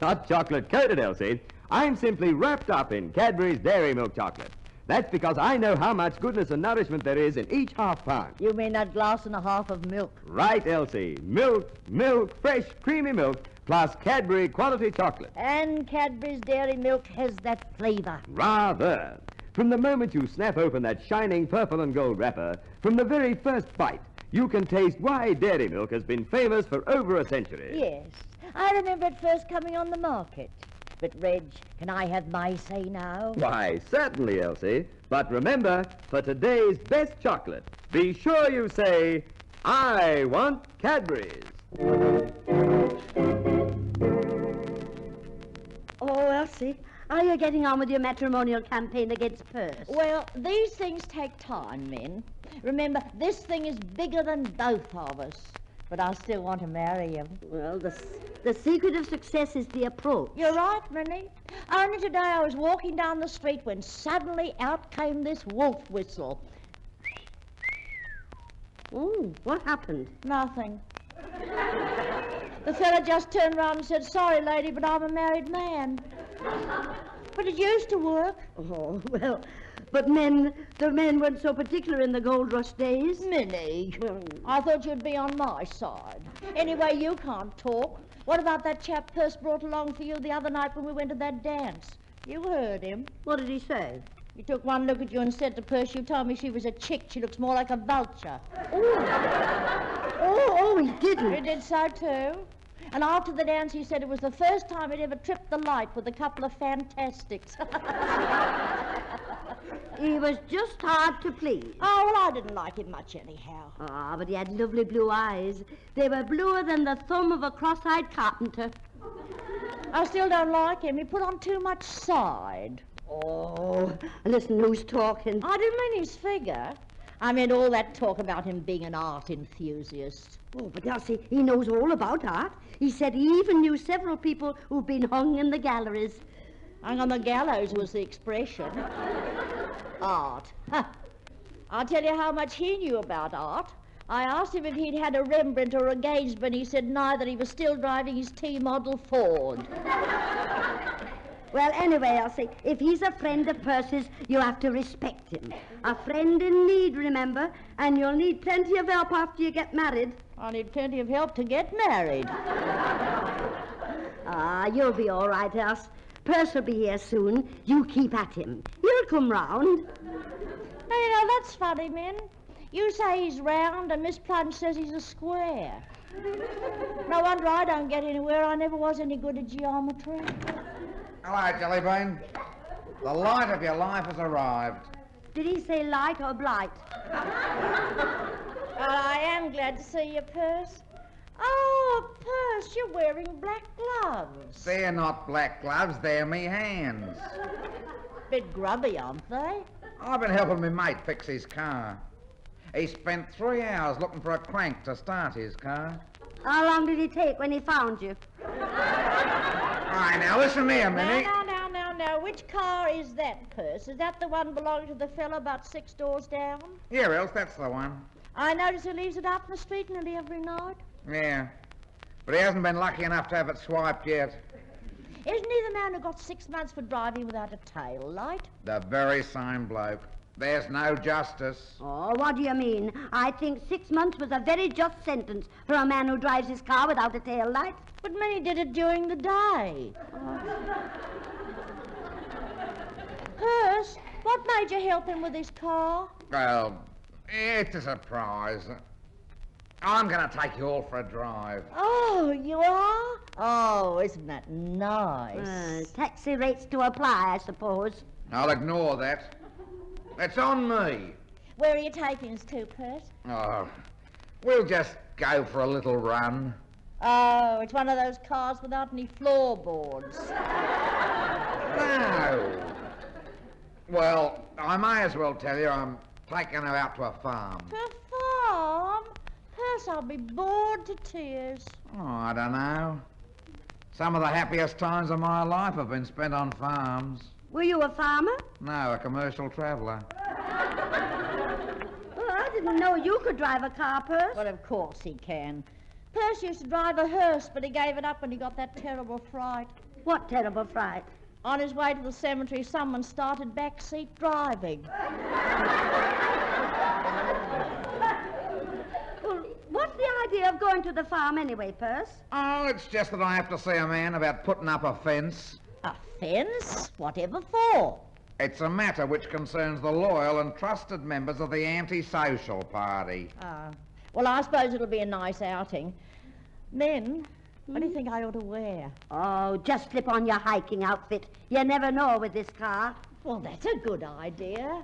Not chocolate-coated, Elsie. I'm simply wrapped up in Cadbury's Dairy Milk Chocolate. That's because I know how much goodness and nourishment there is in each half-pound. You mean that glass and a half of milk? Right, Elsie. Milk, fresh, creamy milk, plus Cadbury quality chocolate. And Cadbury's Dairy Milk has that flavor. Rather. From the moment you snap open that shining purple and gold wrapper, from the very first bite, you can taste why dairy milk has been famous for over a century. Yes. I remember it first coming on the market. But, Reg, can I have my say now? Why, certainly, Elsie. But remember, for today's best chocolate, be sure you say, I want Cadbury's. Oh, Elsie, are you getting on with your matrimonial campaign against Perce? Well, these things take time, Min. Remember, this thing is bigger than both of us. But I still want to marry him. Well, the secret of success is the approach. You're right, Minnie. Only today I was walking down the street when suddenly out came this wolf whistle. Oh, what happened? Nothing. The fella just turned round and said, sorry, lady, but I'm a married man. But it used to work. Oh, well, but the men weren't so particular in the gold rush days. Minnie, I thought you'd be on my side. Anyway, you can't talk. What about that chap Perce brought along for you the other night when we went to that dance? You heard him. What did he say? He took one look at you and said to Perce, you told me she was a chick. She looks more like a vulture. Oh, he didn't. He did so, too. And after the dance, he said it was the first time he'd ever tripped the light with a couple of fantastics. He was just hard to please. Oh, well, I didn't like him much anyhow. Ah, but he had lovely blue eyes. They were bluer than the thumb of a cross-eyed carpenter. I still don't like him. He put on too much side. Oh, listen, who's talking? I didn't mean his figure. I meant all that talk about him being an art enthusiast. Oh, but Elsie, he knows all about art. He said he even knew several people who've been hung in the galleries. Hung on the gallows was the expression. Art. Huh. I'll tell you how much he knew about art. I asked him if he'd had a Rembrandt or a Gainsborough, and he said neither. He was still driving his T-model Ford. Well, anyway, Elsie, if he's a friend of Percy's, you have to respect him. A friend in need, remember, and you'll need plenty of help after you get married. I need plenty of help to get married. You'll be all right, Elsie. Percy will be here soon. You keep at him. He'll come round. Now, you know, that's funny, Min. You say he's round, and Miss Plunge says he's a square. No wonder I don't get anywhere. I never was any good at geometry. Hello, Jellybean. The light of your life has arrived. Did he say light or blight? Well, I am glad to see you, Perce. Oh, Perce, you're wearing black gloves. They're not black gloves, they're me hands. Bit grubby, aren't they? I've been helping my mate fix his car. He spent 3 hours looking for a crank to start his car. How long did he take when he found you? All right, now listen here, Minnie. No. Which car is that, Perce? Is that the one belonging to the fellow about 6 doors down? Yeah, else that's the one. I notice he leaves it out in the street nearly every night. Yeah, but he hasn't been lucky enough to have it swiped yet. Isn't he the man who got 6 months for driving without a tail light? The very same bloke. There's no justice. Oh, what do you mean? I think 6 months was a very just sentence for a man who drives his car without a tail light. But many did it during the day. Perce, what made you help him with his car? Well, it's a surprise. I'm going to take you all for a drive. Oh, you are? Oh, isn't that nice? Taxi rates to apply, I suppose. I'll ignore that. It's on me. Where are you taking us to, Perce? Oh, we'll just go for a little run. Oh, it's one of those cars without any floorboards. No. Well, I may as well tell you I'm taking her out to a farm. To a farm? Perce, I'll be bored to tears. Oh, I don't know. Some of the happiest times of my life have been spent on farms. Were you a farmer? No, a commercial traveller. Well, I didn't know you could drive a car, Perce. Well, of course he can. Perce used to drive a hearse, but he gave it up when he got that terrible fright. What terrible fright? On his way to the cemetery, someone started backseat driving. Well, what's the idea of going to the farm anyway, Perce? Oh, it's just that I have to see a man about putting up a fence. A fence? Whatever for? It's a matter which concerns the loyal and trusted members of the anti-social party. Well, I suppose it'll be a nice outing. Then, what do you think I ought to wear? Oh, just slip on your hiking outfit. You never know with this car. Well, that's a good idea.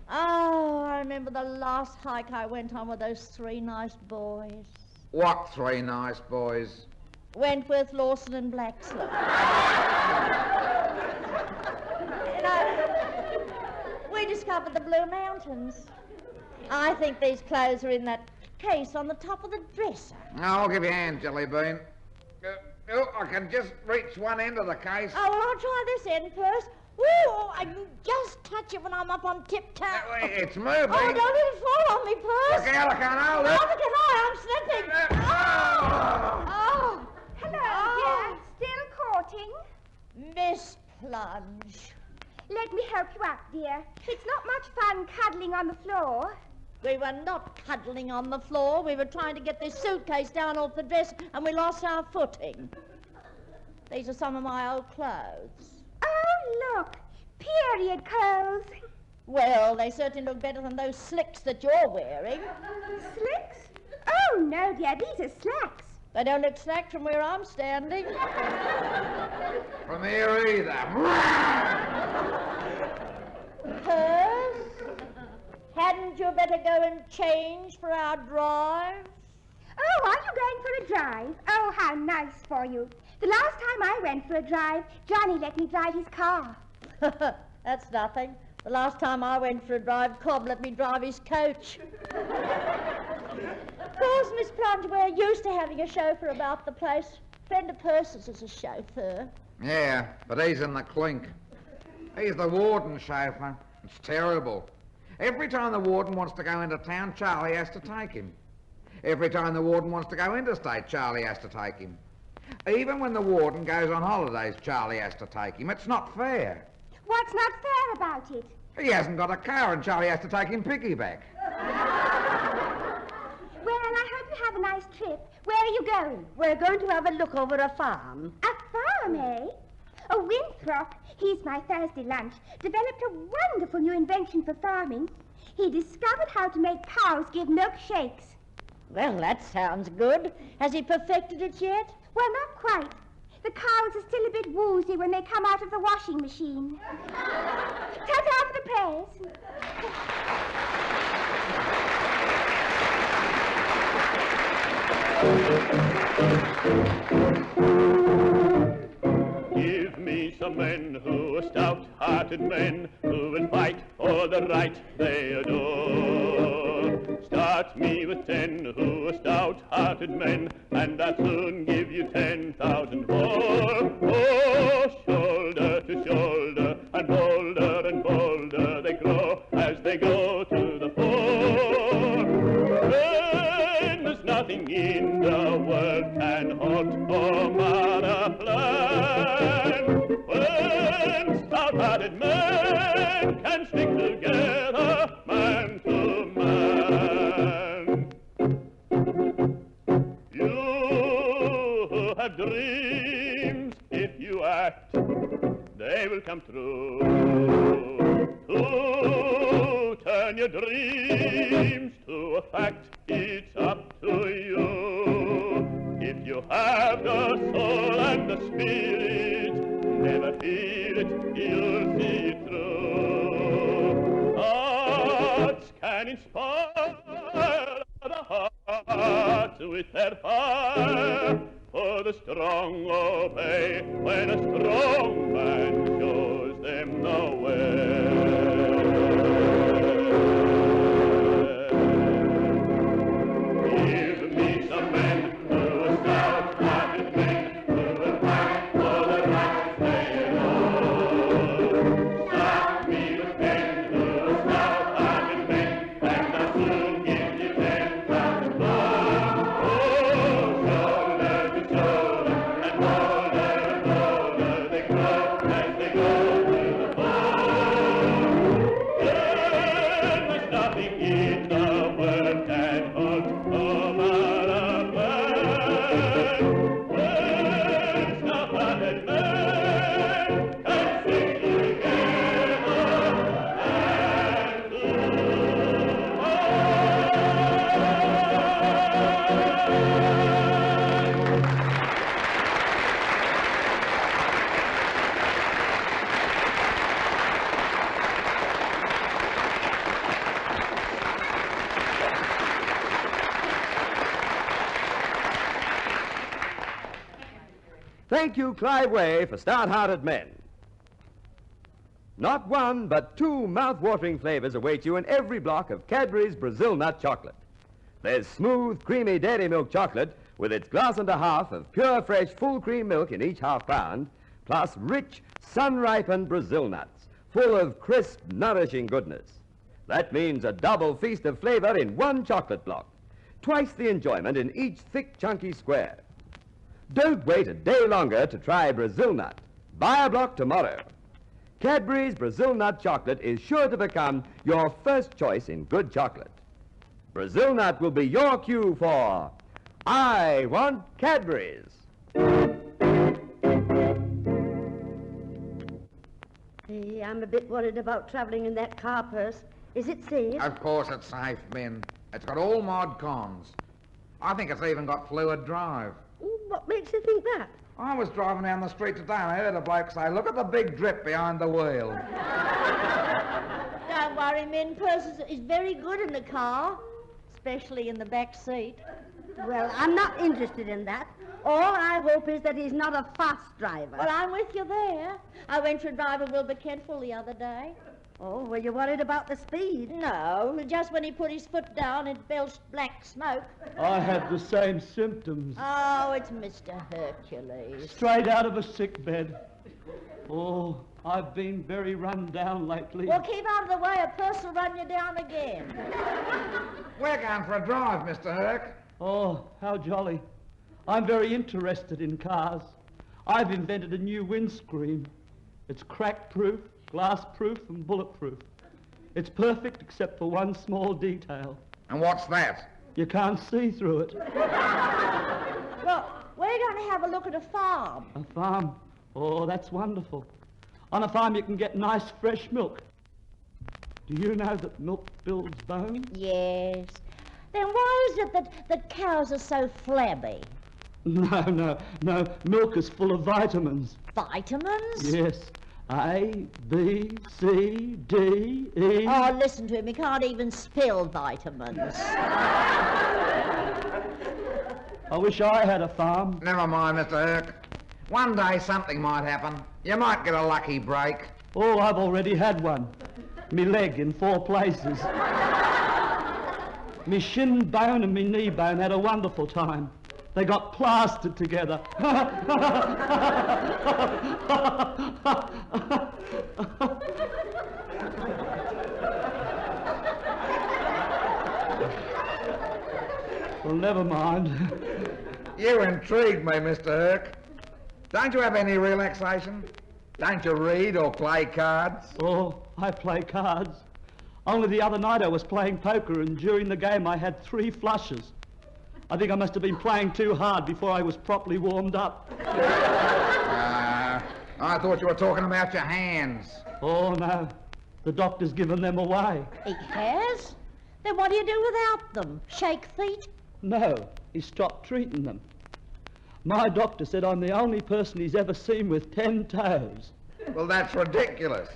Oh, I remember the last hike I went on with those 3 nice boys. What 3 nice boys? Wentworth, Lawson and Blackslow. You know, we discovered the Blue Mountains. I think these clothes are in that case on the top of the dresser. I'll give you a hand, Jellybean. I can just reach one end of the case. Oh, well, I'll try this end first. Ooh, I can just touch it when I'm up on tiptoe. It's moving. Oh, don't let it fall on me, Perce. Look out, I can't hold it. Neither can I. I'm slipping. Oh. Hello, dear. Still courting? Miss Plunge. Let me help you up, dear. It's not much fun cuddling on the floor. We were not cuddling on the floor. We were trying to get this suitcase down off the dresser, and we lost our footing. These are some of my old clothes. Oh, look. Period clothes. Well, they certainly look better than those slicks that you're wearing. Slicks? Oh, no, dear. These are slacks. They don't look slack from where I'm standing. From here either. Perce, hadn't you better go and change for our drive? Oh, are you going for a drive? Oh, how nice for you. The last time I went for a drive, Johnny let me drive his car. That's nothing. The last time I went for a drive, Cobb let me drive his coach. Of course, Miss Plunge, we're used to having a chauffeur about the place. Friend of Percy's is a chauffeur. Yeah, but he's in the clink. He's the warden chauffeur. It's terrible. Every time the warden wants to go into town, Charlie has to take him. Every time the warden wants to go interstate, Charlie has to take him. Even when the warden goes on holidays, Charlie has to take him. It's not fair. What's not fair about it? He hasn't got a car and Charlie has to take him piggyback. Well, I hope you have a nice trip. Where are you going? We're going to have a look over a farm. A farm, eh? Oh, Winthrop, he's my Thursday lunch, developed a wonderful new invention for farming. He discovered how to make cows give milkshakes. Well, that sounds good. Has he perfected it yet? Well, not quite. The cows are still a bit woozy when they come out of the washing machine. Ta-ta for the prayers. Give me some men who are stout-hearted men who will fight for the right they adore. Start me with 10 who are stout-hearted men, and I'll soon give you 10,000 more. Oh, shoulder to shoulder, and bolder they grow as they go to the fore. Then there's nothing in the world can halt or mar a plan. When stout-hearted men can stick together, man to man. You have dreams, if you act, they will come true. To turn your dreams to a fact, it's up to you. If you have the soul and the spirit, never fear it, you'll see it through. Arts can inspire the heart with their fire, for the strong obey when a strong man shows them the way. Give me some men who are stout-hearted men who will fight for the right they adore. Start me with 10 who are stout-hearted men, and I'll soon give you 10,000 more. Oh, shoulder to shoulder, and bolder they grow as they go to the fore. Then there's nothing in the world can halt over a man. When stout-hearted men can stick together and Thank you, Clive Way, for stout-hearted men. Not one, but 2 mouth-watering flavors await you in every block of Cadbury's Brazil Nut Chocolate. There's smooth, creamy dairy milk chocolate with its glass and a half of pure, fresh, full cream milk in each half pound, plus rich, sun-ripened Brazil nuts, full of crisp, nourishing goodness. That means a double feast of flavor in one chocolate block. Twice the enjoyment in each thick, chunky square. Don't wait a day longer to try Brazil Nut. Buy a block tomorrow. Cadbury's Brazil Nut Chocolate is sure to become your first choice in good chocolate. Brazil Nut will be your cue for I Want Cadbury's. Hey, I'm a bit worried about travelling in that car, Perce. Is it safe? Of course it's safe, Min. It's got all mod cons. I think it's even got fluid drive. What makes you think that? I was driving down the street today and I heard a bloke say, look at the big drip behind the wheel. Don't worry, Min. Percy is very good in the car, especially in the back seat. Well, I'm not interested in that. All I hope is that he's not a fast driver. Well, I'm with you there. I went for a drive in Wilbur Kentful the other day. Oh, were you worried about the speed? No, just when he put his foot down, it belched black smoke. I had the same symptoms. Oh, it's Mr. Hercules. Straight out of a sick bed. Oh, I've been very run down lately. Well, keep out of the way. A purse will run you down again. We're going for a drive, Mr. Herc. Oh, how jolly. I'm very interested in cars. I've invented a new windscreen. It's crack-proof, glass-proof, and bulletproof. It's perfect except for one small detail. And what's that? You can't see through it. Well, we're going to have a look at a farm. A farm? Oh, that's wonderful. On a farm you can get nice fresh milk. Do you know that milk builds bones? Yes. Then why is it that cows are so flabby? No. Milk is full of vitamins. Vitamins? Yes. A, B, C, D, E. Oh, listen to him. He can't even spell vitamins. I wish I had a farm. Never mind, Mr. Herc. One day something might happen. You might get a lucky break. Oh, I've already had one. Me leg in 4 places. Me shin bone and me knee bone had a wonderful time. They got plastered together. Well, never mind. You intrigue me, Mr. Herc. Don't you have any relaxation? Don't you read or play cards? Oh, I play cards. Only the other night I was playing poker, and during the game I had 3 flushes. I think I must have been playing too hard before I was properly warmed up. I thought you were talking about your hands. Oh, no. The doctor's given them away. He has? Then what do you do without them? Shake feet? No, he stopped treating them. My doctor said I'm the only person he's ever seen with 10 toes. Well, that's ridiculous.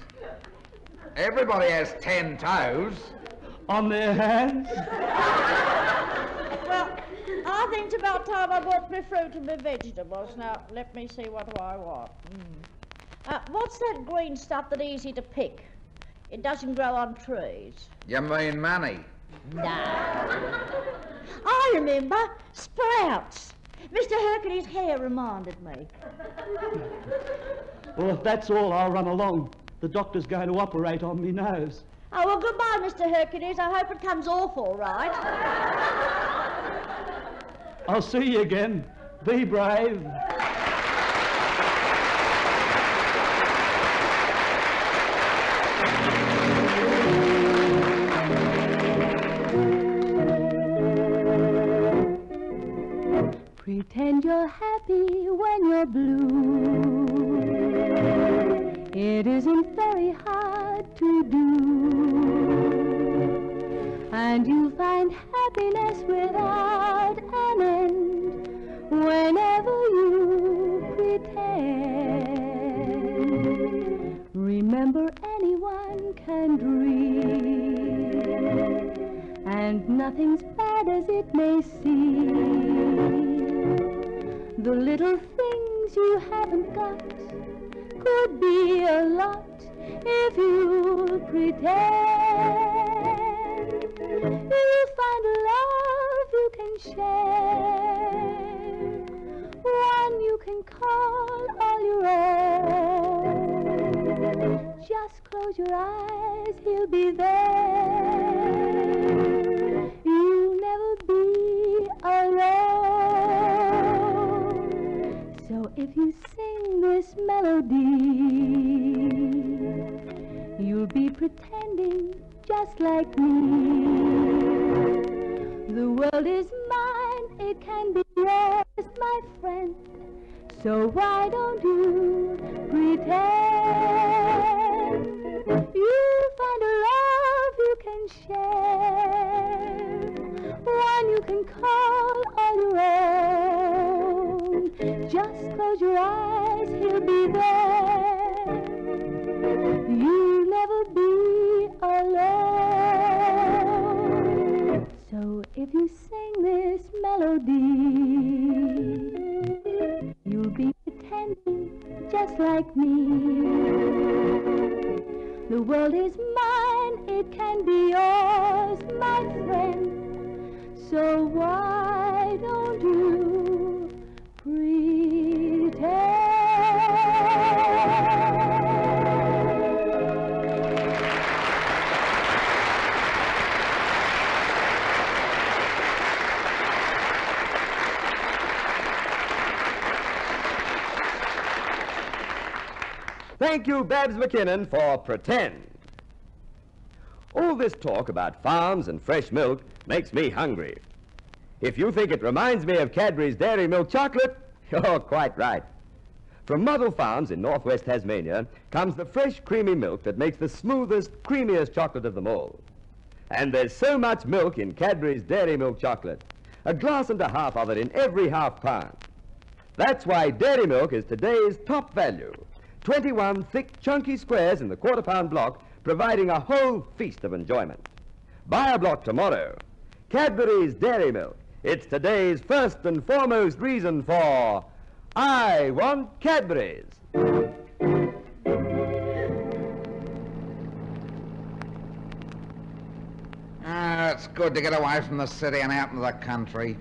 Everybody has 10 toes. On their hands? Well, I think it's about time I bought my fruit and my vegetables. Now, let me see what do I want. What's that green stuff that's easy to pick? It doesn't grow on trees. You mean money? No. I remember. Sprouts. Mr. Hercules' hair reminded me. Well, if that's all, I'll run along. The doctor's going to operate on me nose. Oh, well, goodbye, Mr. Hercules. I hope it comes off all right. I'll see you again. Be brave. Pretend you're happy when you're blue. It isn't very hard to do. And you'll find happiness without an end whenever you pretend. Remember, anyone can dream, and nothing's bad as it may seem. The little things you haven't got could be a lot if you pretend. You'll find a love you can share, one you can call all your own. Just close your eyes, he'll be there. You'll never be alone. So if you sing this melody, you'll be pretending just like me. The world is mine, it can be yours, my friend. So why don't you pretend? You'll find a love you can share, one you can call all your own. Just close your eyes, he'll be there. You'll never be alone. So if you sing this melody, just like me. The world is mine, it can be yours, my friend. So why don't you pretend? Thank you, Babs McKinnon, for Pretend. All this talk about farms and fresh milk makes me hungry. If you think it reminds me of Cadbury's dairy milk chocolate, you're quite right. From Muddle Farms in northwest Tasmania comes the fresh, creamy milk that makes the smoothest, creamiest chocolate of them all. And there's so much milk in Cadbury's dairy milk chocolate, 1.5 glasses of it in every half pound. That's why dairy milk is today's top value. 21 thick, chunky squares in the quarter-pound block, providing a whole feast of enjoyment. Buy a block tomorrow. Cadbury's Dairy Milk. It's today's first and foremost reason for I want Cadbury's. It's good to get away from the city and out into the country.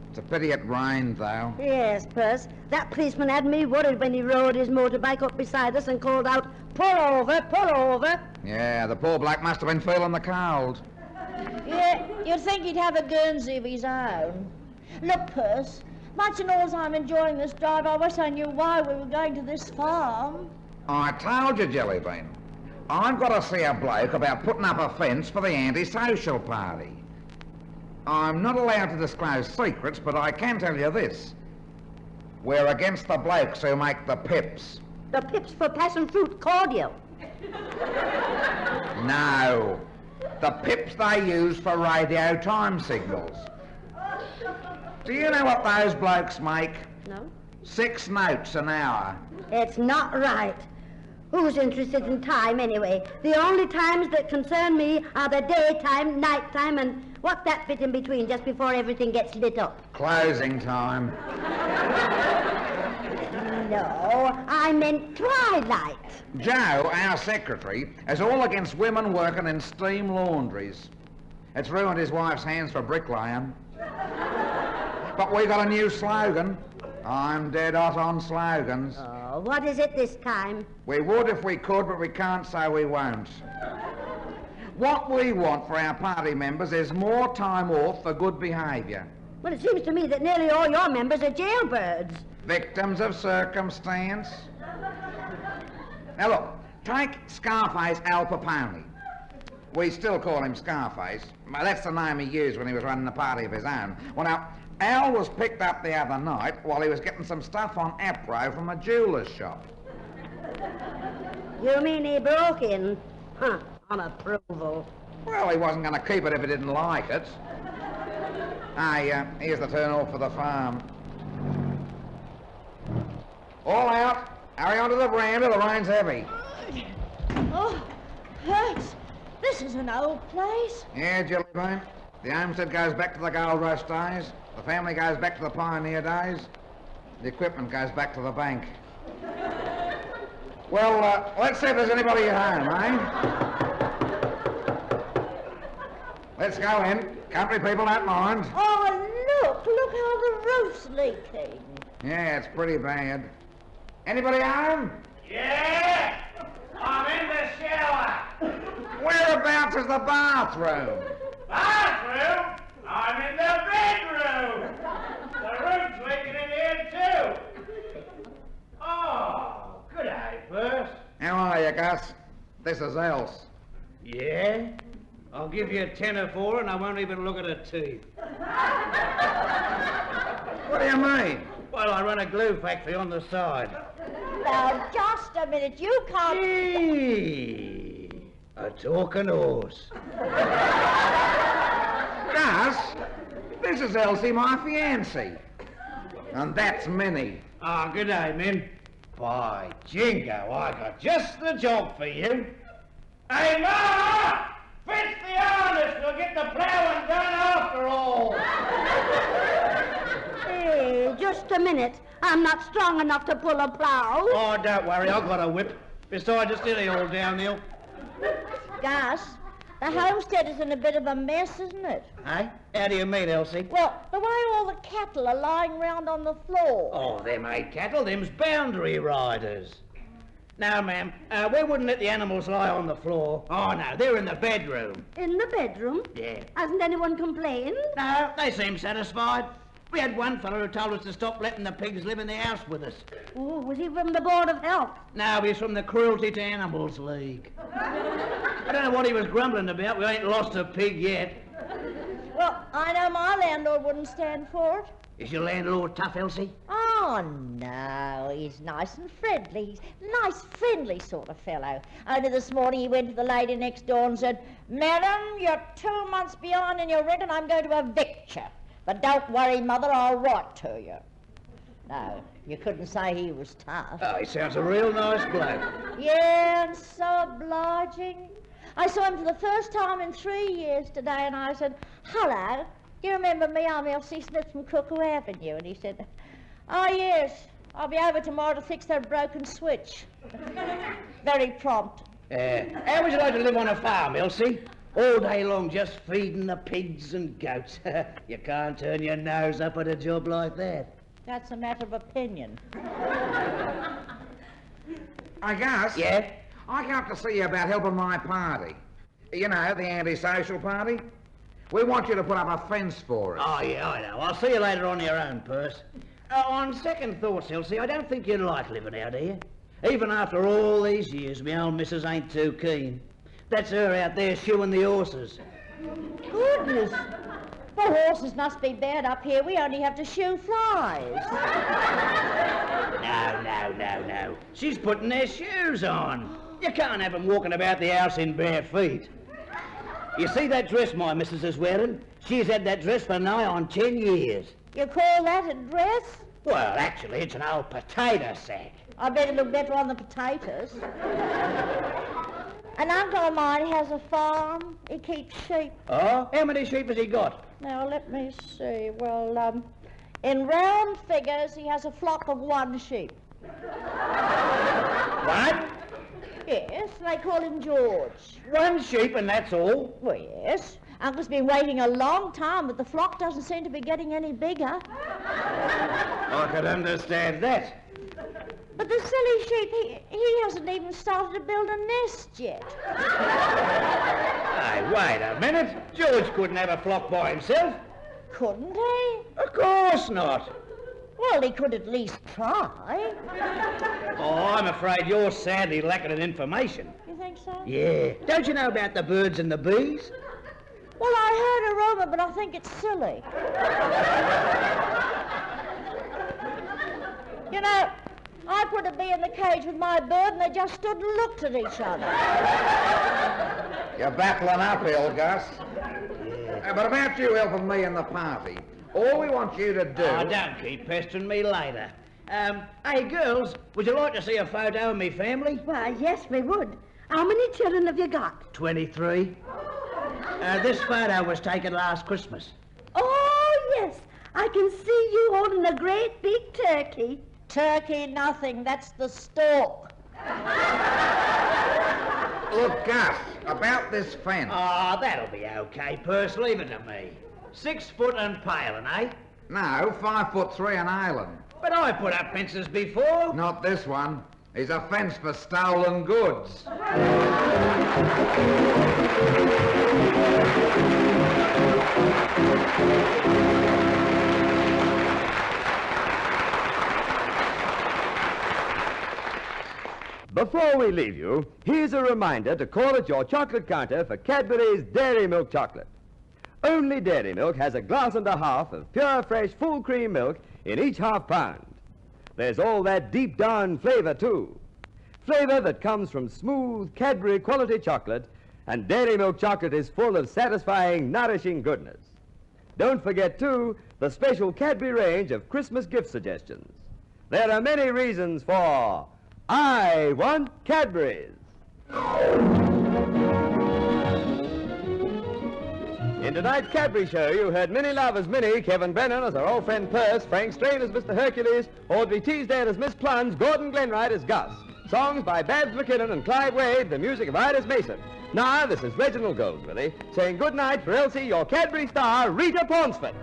It's a pity it rained, though. Yes, Perce. That policeman had me worried when he rode his motorbike up beside us and called out, "Pull over, pull over." Yeah, the poor bloke must have been feeling the cold. Yeah, you'd think he'd have a Guernsey of his own. Look, Perce, much and all I'm enjoying this drive, I wish I knew why we were going to this farm. I told you, Jellybean. I've got to see a bloke about putting up a fence for the anti-social party. I'm not allowed to disclose secrets, but I can tell you this. We're against the blokes who make the pips. The pips for passion fruit cordial. No. The pips they use for radio time signals. Do you know what those blokes make? No. 6 notes an hour. It's not right. Who's interested in time, anyway? The only times that concern me are the daytime, nighttime, and what's that bit in between, just before everything gets lit up? Closing time. No, I meant twilight. Joe, our secretary, is all against women working in steam laundries. It's ruined his wife's hands for bricklaying. But we got a new slogan. I'm dead hot on slogans. Oh, what is it this time? We would if we could, but we can't, so we won't. What we want for our party members is more time off for good behaviour. Well, it seems to me that nearly all your members are jailbirds. Victims of circumstance. Now look, take Scarface Al Capone. We still call him Scarface. That's the name he used when he was running a party of his own. Well, now, Al was picked up the other night while he was getting some stuff on Apro from a jeweller's shop. You mean he broke in? Huh, on approval. Well, he wasn't going to keep it if he didn't like it. Here's the turn off for the farm. All out. Hurry onto the veranda, the rain's heavy. Oh, Perce, this is an old place. Yeah, Jellybean. The homestead goes back to the gold rush days. The family goes back to the pioneer days. The equipment goes back to the bank. Well, let's see if there's anybody at home, eh? Let's go in. Country people don't mind. Oh, look how the roof's leaking. Yeah, it's pretty bad. Anybody home? Yeah! I'm in the shower. Whereabouts is the bathroom? Bathroom? I'm in the bedroom. The roof's leaking in here too. Oh, good day, Perce. How are you, Gus? This is Else. Yeah? I'll give you a tenner for it and I won't even look at her teeth. What do you mean? Well, I run a glue factory on the side. Now, just a minute, you can't... Hey, a talking horse. Gus, this is Elsie, my fiancée. And that's Minnie. Ah, good day, Min. By jingo, I got just the job for you. Hey, Ma! Fix the harness, we'll get the ploughing done after all. Hey, just a minute. I'm not strong enough to pull a plough. Oh, don't worry, I've got a whip. Besides, it's nearly all downhill. Gus, the homestead is in a bit of a mess, isn't it? Eh? How do you mean, Elsie? Well, the way all the cattle are lying round on the floor. Oh, them ain't cattle, them's boundary riders. Now, ma'am, we wouldn't let the animals lie on the floor. Oh, no, they're in the bedroom. In the bedroom? Yeah. Hasn't anyone complained? No, they seem satisfied. We had one fellow who told us to stop letting the pigs live in the house with us. Oh, was he from the Board of Health? No, he's from the Cruelty to Animals League. I don't know what he was grumbling about. We ain't lost a pig yet. Well, I know my landlord wouldn't stand for it. Is your landlord tough, Elsie? Oh, no, he's nice and friendly. He's a nice, friendly sort of fellow. Only this morning he went to the lady next door and said, "Madam, you're 2 months behind in your rent and I'm going to evict you. But don't worry, Mother, I'll write to you." No, you couldn't say he was tough. Oh, he sounds a real nice bloke. Yeah, and so obliging. I saw him for the first time in 3 years today and I said, "Hello, you remember me? I'm Elsie Smith from Cuckoo Avenue." And he said, "Oh, yes, I'll be over tomorrow to fix that broken switch." Very prompt. How would you like to live on a farm, Elsie? All day long just feeding the pigs and goats. You can't turn your nose up at a job like that. That's a matter of opinion. I guess. Yeah? I came up to see you about helping my party. You know, the antisocial party. We want you to put up a fence for us. Oh, yeah, I know. I'll see you later on your own purse. On second thoughts, Elsie, I don't think you'd like living out here. Even after all these years, my old missus ain't too keen. That's her out there shoeing the horses. Goodness. The horses must be bad up here. We only have to shoe flies. No. She's putting their shoes on. You can't have them walking about the house in bare feet. You see that dress my missus is wearing? She's had that dress for nigh on 10 years. You call that a dress? Well, actually, it's an old potato sack. I bet it look better on the potatoes. An uncle of mine has a farm. He keeps sheep. Oh? How many sheep has he got? Now, let me see. Well, in round figures, he has a flock of 1 sheep. What? Yes, they call him George. 1 sheep and that's all? Well, yes. Uncle's been waiting a long time, but the flock doesn't seem to be getting any bigger. I could understand that. But the silly sheep, he hasn't even started to build a nest yet. Hey, wait a minute. George couldn't have a flock by himself. Couldn't he? Of course not. Well, he could at least try. Oh, I'm afraid you're sadly lacking in information. You think so? Yeah. Don't you know about the birds and the bees? Well, I heard a rumour, but I think it's silly. You know, I put a bee in the cage with my bird and they just stood and looked at each other. You're battling uphill, Gus. But about you helping me in the party, all we want you to do... Oh, don't keep pestering me later. Hey, girls, would you like to see a photo of me family? Why, yes, we would. How many children have you got? 23. This photo was taken last Christmas. Oh, yes. I can see you holding a great big turkey. Turkey, nothing. That's the stork. Look, Gus, about this fence. Oh, that'll be okay, Purse. Leave it to me. 6 foot and paling, eh? No, 5'3" an island. But I put up fences before. Not this one. He's a fence for stolen goods. Before we leave you, here's a reminder to call at your chocolate counter for Cadbury's Dairy Milk Chocolate. Only Dairy Milk has a glass and a half of pure, fresh, full cream milk in each half pound. There's all that deep down flavor, too. Flavor that comes from smooth Cadbury quality chocolate, and Dairy Milk Chocolate is full of satisfying, nourishing goodness. Don't forget, too, the special Cadbury range of Christmas gift suggestions. There are many reasons for I want Cadbury's. In tonight's Cadbury show, you heard Minnie Love as Minnie, Kevin Brennan as our old friend Perce, Frank Strain as Mr. Hercules, Audrey Teasdale as Miss Plunge, Gordon Glenwright as Gus. Songs by Babs McKinnon and Clive Wade, the music of Iris Mason. Now, this is Reginald Goldsworthy saying good night for Elsie, your Cadbury star, Rita Paunceford.